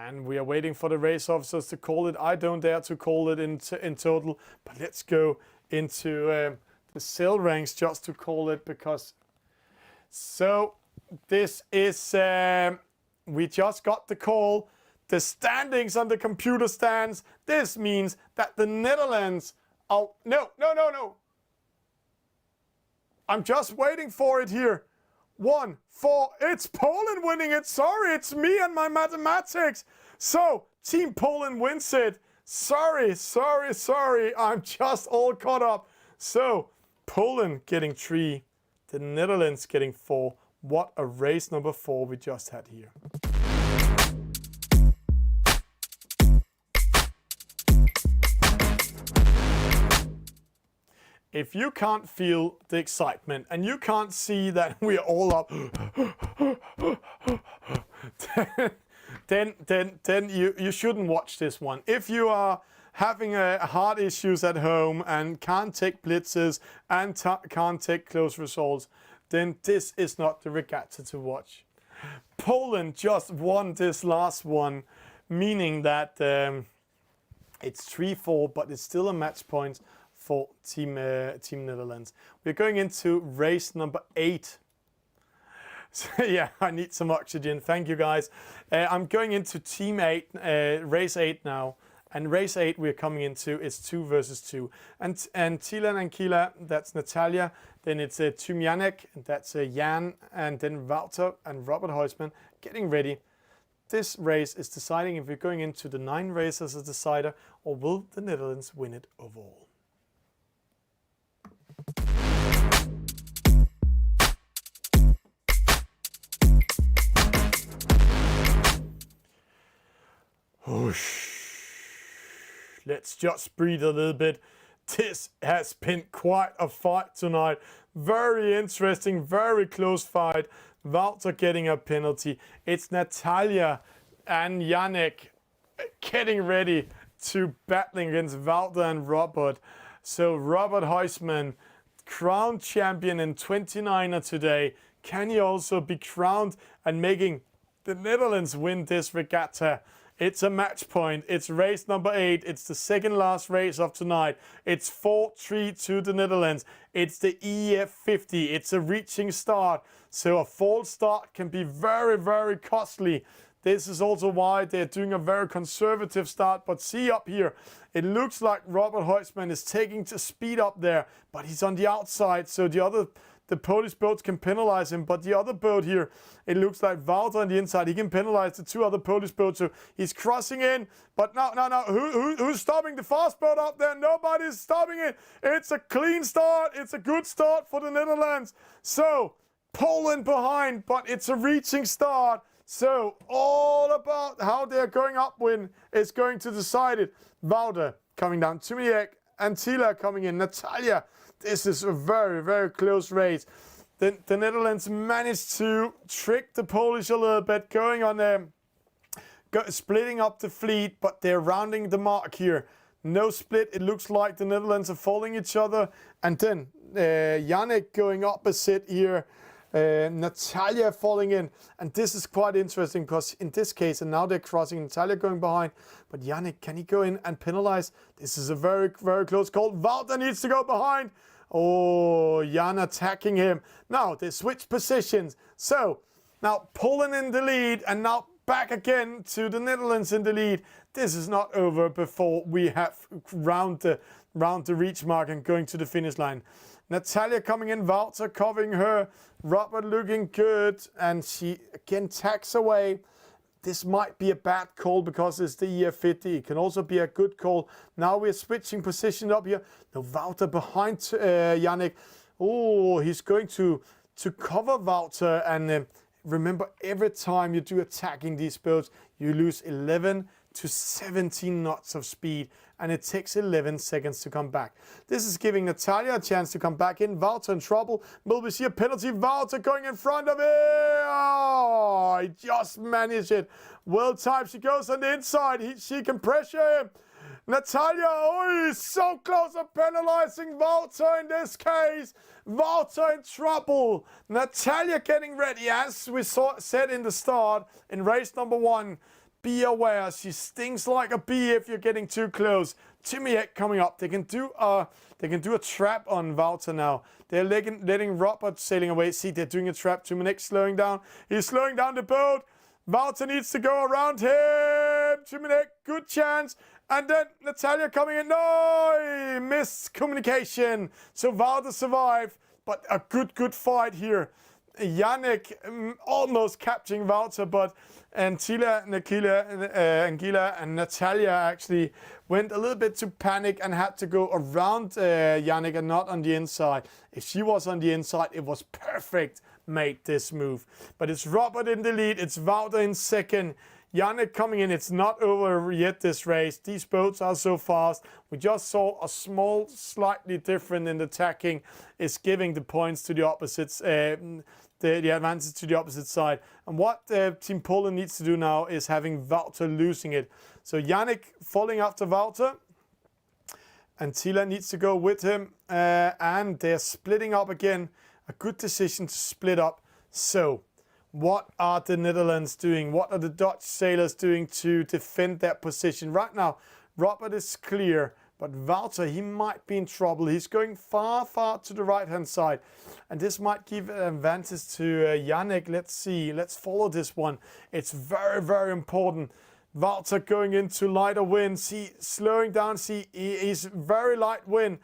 Speaker 3: And we are waiting for the race officers to call it. I don't dare to call it in total, but let's go into the sail ranks just to call it, because so this is we just got the call. The standings on the computer stands. This means that the Netherlands. Oh no. I'm just waiting for it here. 1-4. It's Poland winning it. Sorry, it's me and my mathematics. So Team Poland wins it. Sorry. I'm just all caught up. So Poland getting 3, the Netherlands getting 4. What a race number 4 we just had here. If you can't feel the excitement and you can't see that we are all up, then you shouldn't watch this one. If you are having heart issues at home and can't take blitzes and can't take close results, then this is not the regatta to watch. Poland just won this last one, meaning that it's 3-4, but it's still a match point for Team Netherlands. We're going into race number 8. So, yeah, I need some oxygen. Thank you, guys. I'm going into Team 8, race 8 now. And race 8 we're coming into is 2 versus 2. And Tilan and Kila, that's Natalia. Then it's Tumjanek, that's Jan. And then Wouter and Robert Huisman getting ready. This race is deciding if we're going into the 9 races as a decider, or will the Netherlands win it overall. Let's just breathe a little bit. This has been quite a fight tonight. Very interesting, very close fight. Wouter getting a penalty. It's Natalia and Yannick getting ready to battling against Wouter and Robert. So Robert Huisman, crowned champion in 29er today. Can he also be crowned and making the Netherlands win this regatta? It's a match point. It's race number 8. It's the second last race of tonight. It's 4-3 to the Netherlands. It's the EF50. It's a reaching start. So a false start can be very, very costly. This is also why they're doing a very conservative start. But see up here, it looks like Robert Huisman is taking to speed up there, but he's on the outside. So the Polish boats can penalize him, but the other boat here, it looks like Wouter on the inside. He can penalize the 2 other Polish boats. So he's crossing in, but no. Who's stopping the fast boat up there? Nobody's stopping it. It's a clean start. It's a good start for the Netherlands. So Poland behind, but it's a reaching start. So all about how they're going upwind is going to decide it. Wouter coming down, Tumjanek and Tila coming in, Natalia. This is a very, very close race. The Netherlands managed to trick the Polish a little bit, going on them, splitting up the fleet, but they're rounding the mark here. No split. It looks like the Netherlands are following each other. And then Yannick going opposite here. Natalia falling in. And this is quite interesting because in this case, and now they're crossing, Natalia going behind. But Yannick, can he go in and penalize? This is a very, very close call. Wouter needs to go behind. Oh, Jan attacking him. Now they switch positions. So now Poland in the lead, and now back again to the Netherlands in the lead. This is not over before we have round the reach mark and going to the finish line. Natalia coming in, Wouter covering her, Robert looking good, and she again tacks away. This might be a bad call because it's the EF50. It can also be a good call. Now we're switching position up here. Now Wouter behind Yannick. Oh, he's going to cover Wouter. And remember, every time you do attacking these boats, you lose 11 to 17 knots of speed. And it takes 11 seconds to come back. This is giving Natalia a chance to come back in. Wouter in trouble. Will we see a penalty? Wouter going in front of it. Oh, he just managed it. Well timed. She goes on the inside. She can pressure him. Natalia, oh, he's so close to penalizing Wouter in this case. Wouter in trouble. Natalia getting ready, as we said in the start in race number 1. be aware. She stings like a bee if you're getting too close. Timiek coming up. They can do a trap on Wouter now. They're letting Robert sailing away. See, they're doing a trap. Timiek slowing down. He's slowing down the boat. Wouter needs to go around him. Timiek, good chance. And then Natalia coming in. No! Missed communication. So Wouter survived. But a good fight here. Yannick almost capturing Wouter, but Angela and Natalia actually went a little bit to panic and had to go around Yannick and not on the inside. If she was on the inside, it was perfect made this move. But it's Robert in the lead, it's Wouter in second. Yannick coming in, it's not over yet this race. These boats are so fast. We just saw a small, slightly different in the tacking is giving the points to the opposites, the advantage to the opposite side. And what Team Poland needs to do now is having Wouter losing it. So Yannick falling after Wouter. And Tila needs to go with him. And they're splitting up again. A good decision to split up. So what are the Netherlands doing? What are the Dutch sailors doing to defend their position? Right now, Robert is clear, but Wouter, he might be in trouble. He's going far to the right-hand side. And this might give an advantage to Yannick. Let's see. Let's follow this one. It's very important. Wouter going into lighter wind. See, slowing down. See, he's very light wind.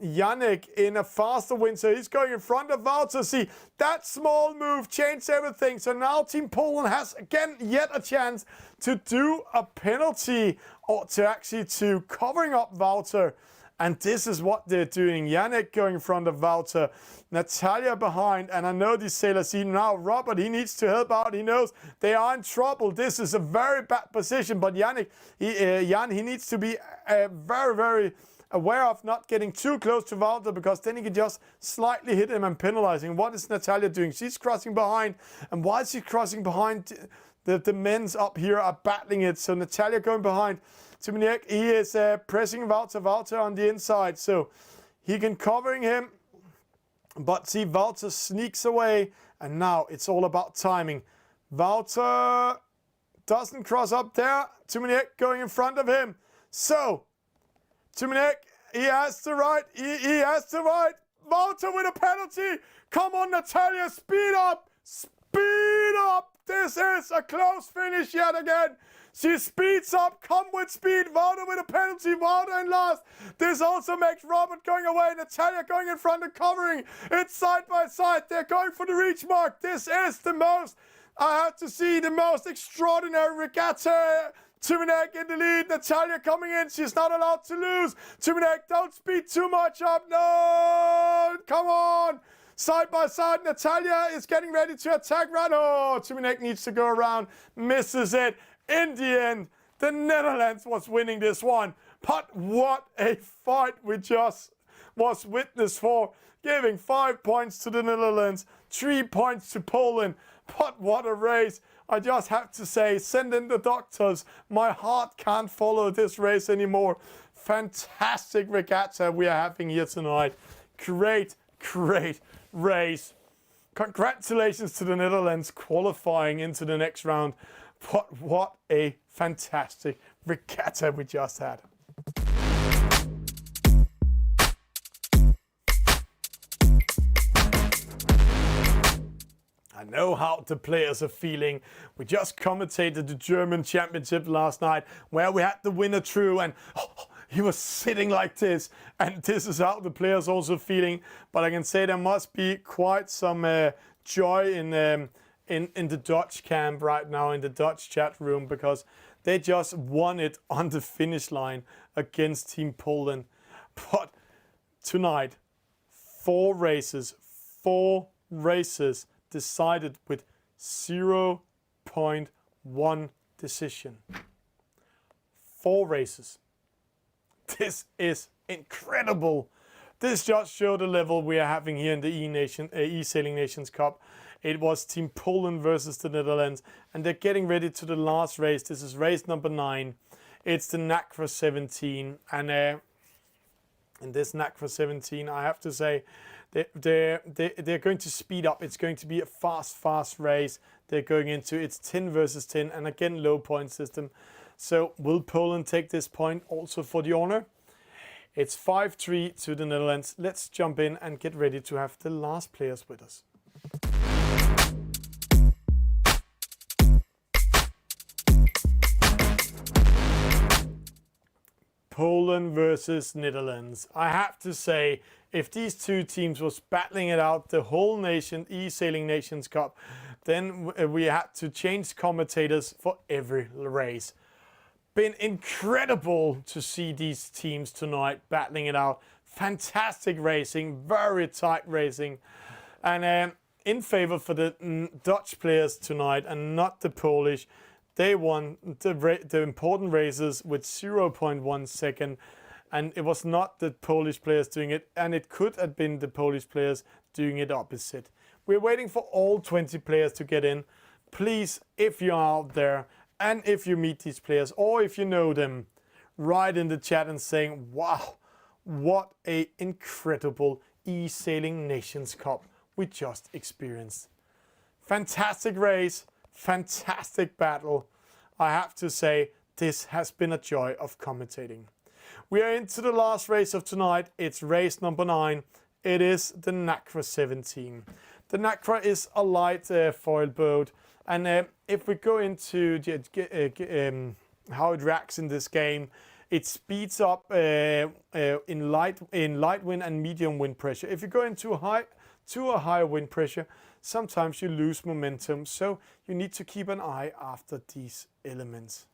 Speaker 3: Yannick in a faster wind, so he's going in front of Wouter. See, that small move changed everything. So now Team Poland has again yet a chance to do a penalty or to covering up Wouter. And this is what they're doing. Yannick going in front of Wouter, Natalia behind, and I know these sailors see now Robert, he needs to help out. He knows they are in trouble. This is a very bad position, but Yannick, he needs to be very aware of not getting too close to Wouter, because then he can just slightly hit him and penalizing. What is Natalia doing? She's crossing behind. And while she's crossing behind, the men's up here are battling it. So Natalia going behind. Timiek, he is pressing Wouter on the inside. So he can covering him. But see, Wouter sneaks away. And now it's all about timing. Wouter doesn't cross up there. Timiek going in front of him. So Timiek, he has the right. He has the right. Wouter with a penalty. Come on, Natalia, speed up. Speed up. This is a close finish yet again. She speeds up. Come with speed. Wouter with a penalty. Wouter in last. This also makes Robert going away. Natalia going in front and covering. It's side by side. They're going for the reach mark. This is the most, I have to see, the most extraordinary regatta. Timiek in the lead. Natalia coming in. She's not allowed to lose. Timiek, don't speed too much up. No! Come on! Side by side, Natalia is getting ready to attack right. Oh, Timiek needs to go around. Misses it. In the end, the Netherlands was winning this one. But what a fight we just was witness for. Giving 5 points to the Netherlands, 3 points to Poland. But what a race. I just have to say, send in the doctors. My heart can't follow this race anymore. Fantastic regatta we are having here tonight. Great race. Congratulations to the Netherlands qualifying into the next round. But what a fantastic regatta we just had. I know how the players are feeling. We just commentated the German championship last night where we had the winner through and he was sitting like this. And this is how the players also feeling. But I can say there must be quite some joy in the Dutch camp right now, in the Dutch chat room, because they just won it on the finish line against Team Poland. But tonight, 4 races decided with 0.1 decision. 4 races. This is incredible. This just showed the level we are having here in the eSailing Nations Cup. It was Team Poland versus the Netherlands, and they're getting ready to the last race. This is race number 9. It's the NACRA 17, and in this NACRA 17. I have to say they're going to speed up. It's going to be a fast race they're going into. It's 10 versus 10, and again, low point system. So will Poland take this point also for the honor? It's 5-3 to the Netherlands. Let's jump in and get ready to have the last players with us. Poland versus Netherlands. I have to say, if these two teams was battling it out the whole eSailing Nations Cup, then we had to change commentators for every race. Been incredible to see these teams tonight battling it out. Fantastic racing, very tight racing, and in favor for the Dutch players tonight and not the Polish. They won the important races with 0.1 second, and it was not the Polish players doing it, and it could have been the Polish players doing it opposite. We're waiting for all 20 players to get in. Please, if you're out there, and if you meet these players, or if you know them, write in the chat and saying, wow, what a incredible eSailing Nations Cup we just experienced. Fantastic race. Fantastic battle. I have to say, this has been a joy of commentating. We are into the last race of tonight. It's race number 9. It is the NACRA 17. The NACRA is a light foil boat, and if we go into how it reacts in this game, it speeds up in light wind and medium wind pressure. If you go into a higher wind pressure, sometimes you lose momentum, so you need to keep an eye after these elements.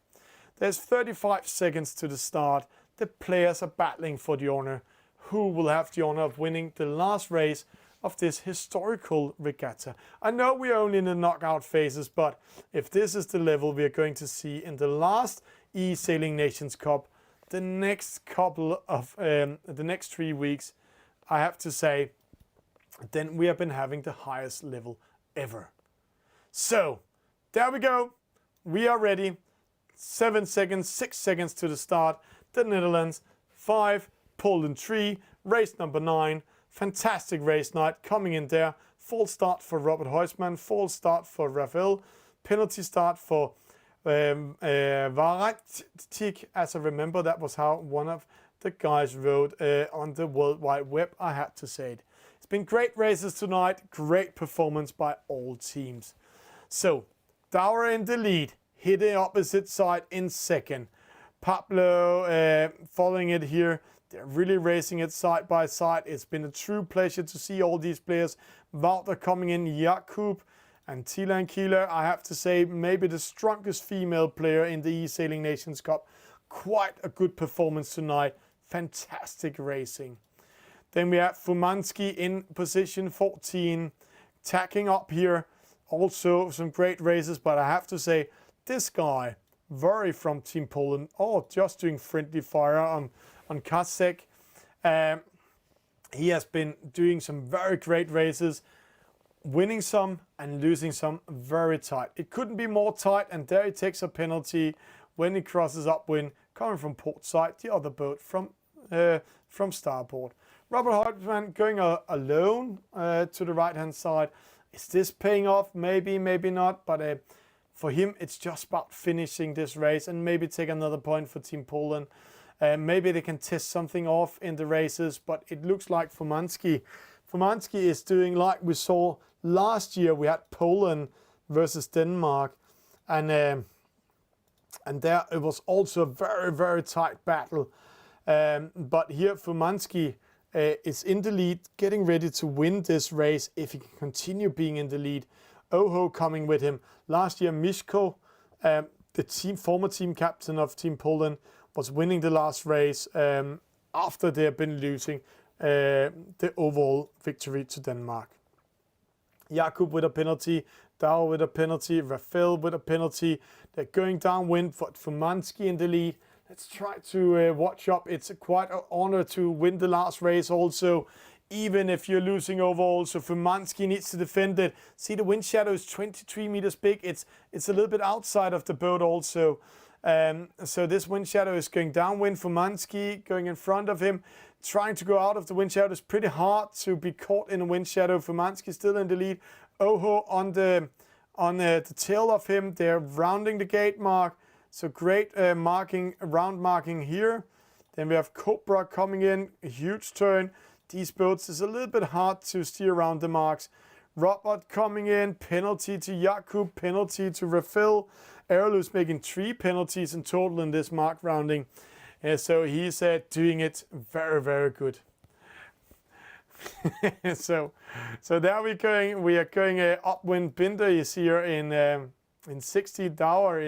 Speaker 3: There's 35 seconds to the start. The players are battling for the honor. Who will have the honor of winning the last race of this historical regatta? I know we're only in the knockout phases, but if this is the level we're going to see in the last eSailing Nations Cup, the next couple of the next 3 weeks, I have to say, then we have been having the highest level ever. So there we go. We are ready. 7 seconds, 6 seconds to the start. The Netherlands 5, Poland 3, race number 9. Fantastic race night coming in there. False start for Robert Huisman, false start for Rafael, penalty start for Varatik. As I remember, that was how one of the guys wrote on the World Wide Web. I had to say it. It's been great races tonight, great performance by all teams. So, Dower in the lead, hit the opposite side in second. Pablo following it here. They're really racing it side by side. It's been a true pleasure to see all these players. Wouter coming in, Jakub and Tilan Keeler. I have to say, maybe the strongest female player in the eSailing Nations Cup. Quite a good performance tonight. Fantastic racing. Then we have Fumanski in position 14, tacking up here. Also some great races, but I have to say, this guy, very from Team Poland. Oh, just doing friendly fire on Kasek. He has been doing some very great races, winning some and losing some very tight. It couldn't be more tight, and there he takes a penalty when he crosses upwind, coming from port side, the other boat from starboard. Robert Hartman going alone to the right-hand side. Is this paying off? Maybe, maybe not. But for him, it's just about finishing this race and maybe take another point for Team Poland. Maybe they can test something off in the races, but it looks like Fumanski is doing like we saw last year. We had Poland versus Denmark, and there it was also a very, very tight battle. But here Fumanski is in the lead, getting ready to win this race if he can continue being in the lead. Oho coming with him. Last year, Miszko, the former team captain of Team Poland, was winning the last race after they have been losing the overall victory to Denmark. Jakub with a penalty, Dow with a penalty, Rafael with a penalty. They're going downwind, but Fumanski in the lead. Let's try to watch up. It's quite an honor to win the last race also, even if you're losing overall. So Fumanski needs to defend it. See, the wind shadow is 23 meters big. It's a little bit outside of the boat also. So this wind shadow is going downwind. Fumansky going in front of him, trying to go out of the wind shadow. It's pretty hard to be caught in a wind shadow. Fumansky still in the lead. Oho on the tail of him. They're rounding the gate mark. So great round marking here. Then we have Cobra coming in, a huge turn. These boats is a little bit hard to steer around the marks. Robert coming in, penalty to Jakub, penalty to Rafael. Aerolus making 3 penalties in total in this mark rounding. So he's doing it very, very good. so there we are going upwind. Binder is here in 60, Dauer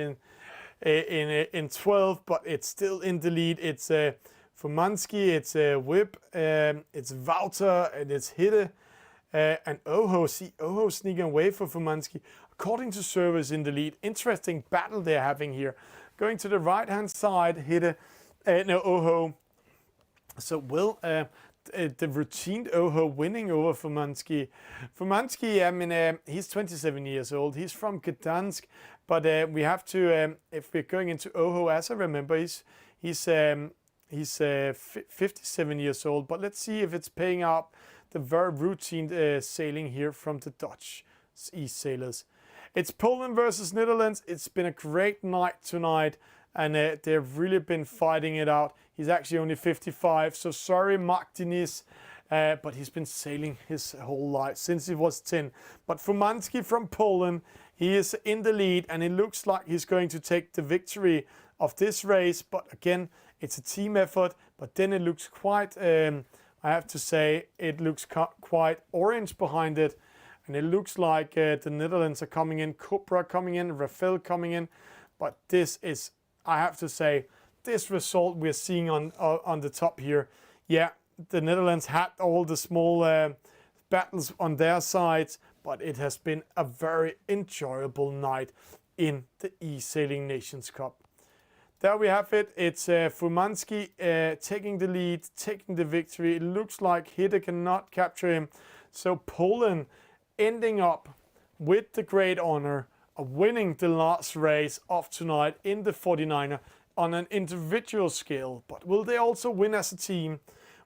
Speaker 3: in 12, but it's still in the lead. It's Fumansky, it's Whip, it's Wouter, and it's Hitte, and Oho. See Oho sneaking away for Fumansky. According to servers in the lead. Interesting battle they're having here. Going to the right hand side, Hitte, Oho. So will the routine Oho winning over Fumansky. Fumansky, I mean, he's 27 years old. He's from Gdansk, but we have to, if we're going into Oho, as I remember, he's 57 years old. But let's see if it's paying out the very routine sailing here from the Dutch eSailors. It's Poland versus Netherlands. It's been a great night tonight, and they've really been fighting it out. He's actually only 55, so sorry, Mark Diniz, but he's been sailing his whole life since he was 10. But Fumansky from Poland, he is in the lead, and it looks like he's going to take the victory of this race. But again, it's a team effort, but then it looks quite, I have to say, it looks quite orange behind it. And it looks like the Netherlands are coming in, Cobra coming in, Rafael coming in. But this is, I have to say, this result we're seeing on the top here. Yeah, the Netherlands had all the small battles on their sides, but it has been a very enjoyable night in the eSailing Nations Cup. There we have it. It's Fumansky taking the lead, taking the victory. It looks like Hitte cannot capture him. So Poland ending up with the great honor of winning the last race of tonight in the 49er on an individual scale. But will they also win as a team?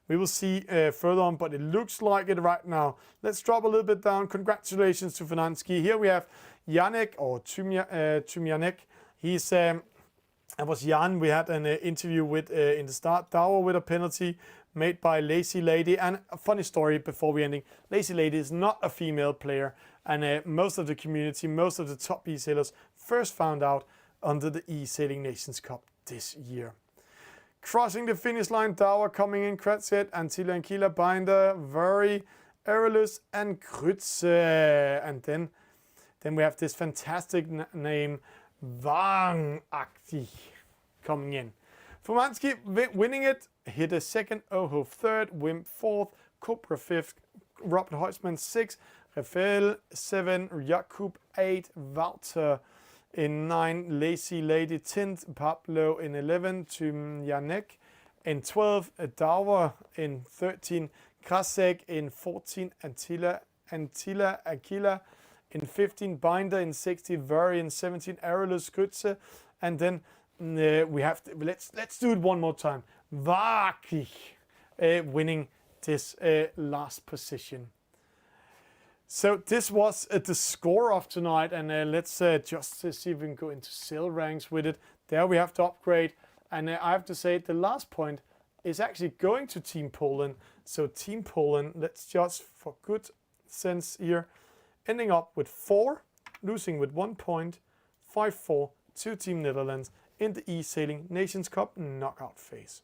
Speaker 3: We will see further on, but it looks like it right now. Let's drop a little bit down. Congratulations to Fumansky. Here we have Janek, or Tumjanek. He's that was Jan we had an interview with in the start. Dauer with a penalty made by Lazy Lady. And a funny story before we ending. Lazy Lady is not a female player, and most of the community, most of the top eSailors first found out under the eSailing Nations Cup this year. Crossing the finish line, Dauer coming in, Kretset, Antilla and Kila, Binder, Very, Aerolus and Krutze. And then we have this fantastic name, Wang Akti, coming in. Fumansky winning it, Hitte second, Oho third, Wim fourth, Cobra fifth, Robert Heusman 6, Rafael 7, Jakub 8, Wouter in 9, Lazy Lady 10th, Pablo in 11, Tumjanek in 12, Dauer in 13, Krasek in 14, Antilla Akila in 15, Binder in 16, Very in 17, Aerolus Krutze, and then we have to, let's do it one more time. Vaki winning this last position. So this was the score of tonight, and let's just see if we can go into sail ranks with it. There we have to upgrade, and I have to say the last point is actually going to Team Poland. So Team Poland, let's just for good sense here, ending up with 4, losing with 1 point, 5-4 to Team Netherlands in the eSailing Nations Cup knockout phase.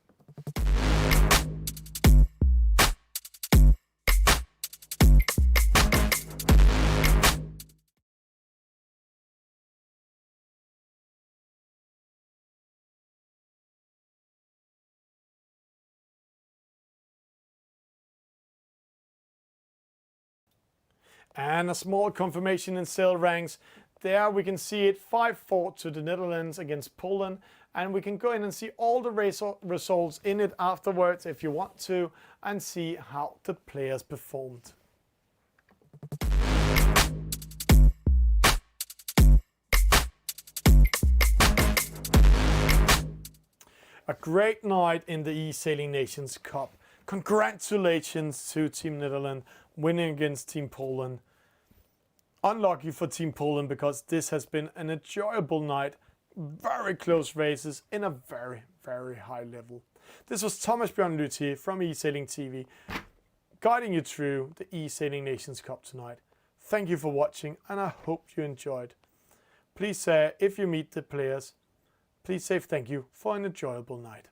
Speaker 3: And a small confirmation in sail ranks. There we can see it 5-4 to the Netherlands against Poland. And we can go in and see all the race results in it afterwards if you want to, and see how the players performed. Great night in the eSailing Nations Cup. Congratulations to Team Netherlands winning against Team Poland. Unlucky for Team Poland because this has been an enjoyable night. Very close races in a very, very high level. This was Thomas Bjørn Luthier from eSailing TV, guiding you through the eSailing Nations Cup tonight. Thank you for watching and I hope you enjoyed. Please if you meet the players, please say thank you for an enjoyable night.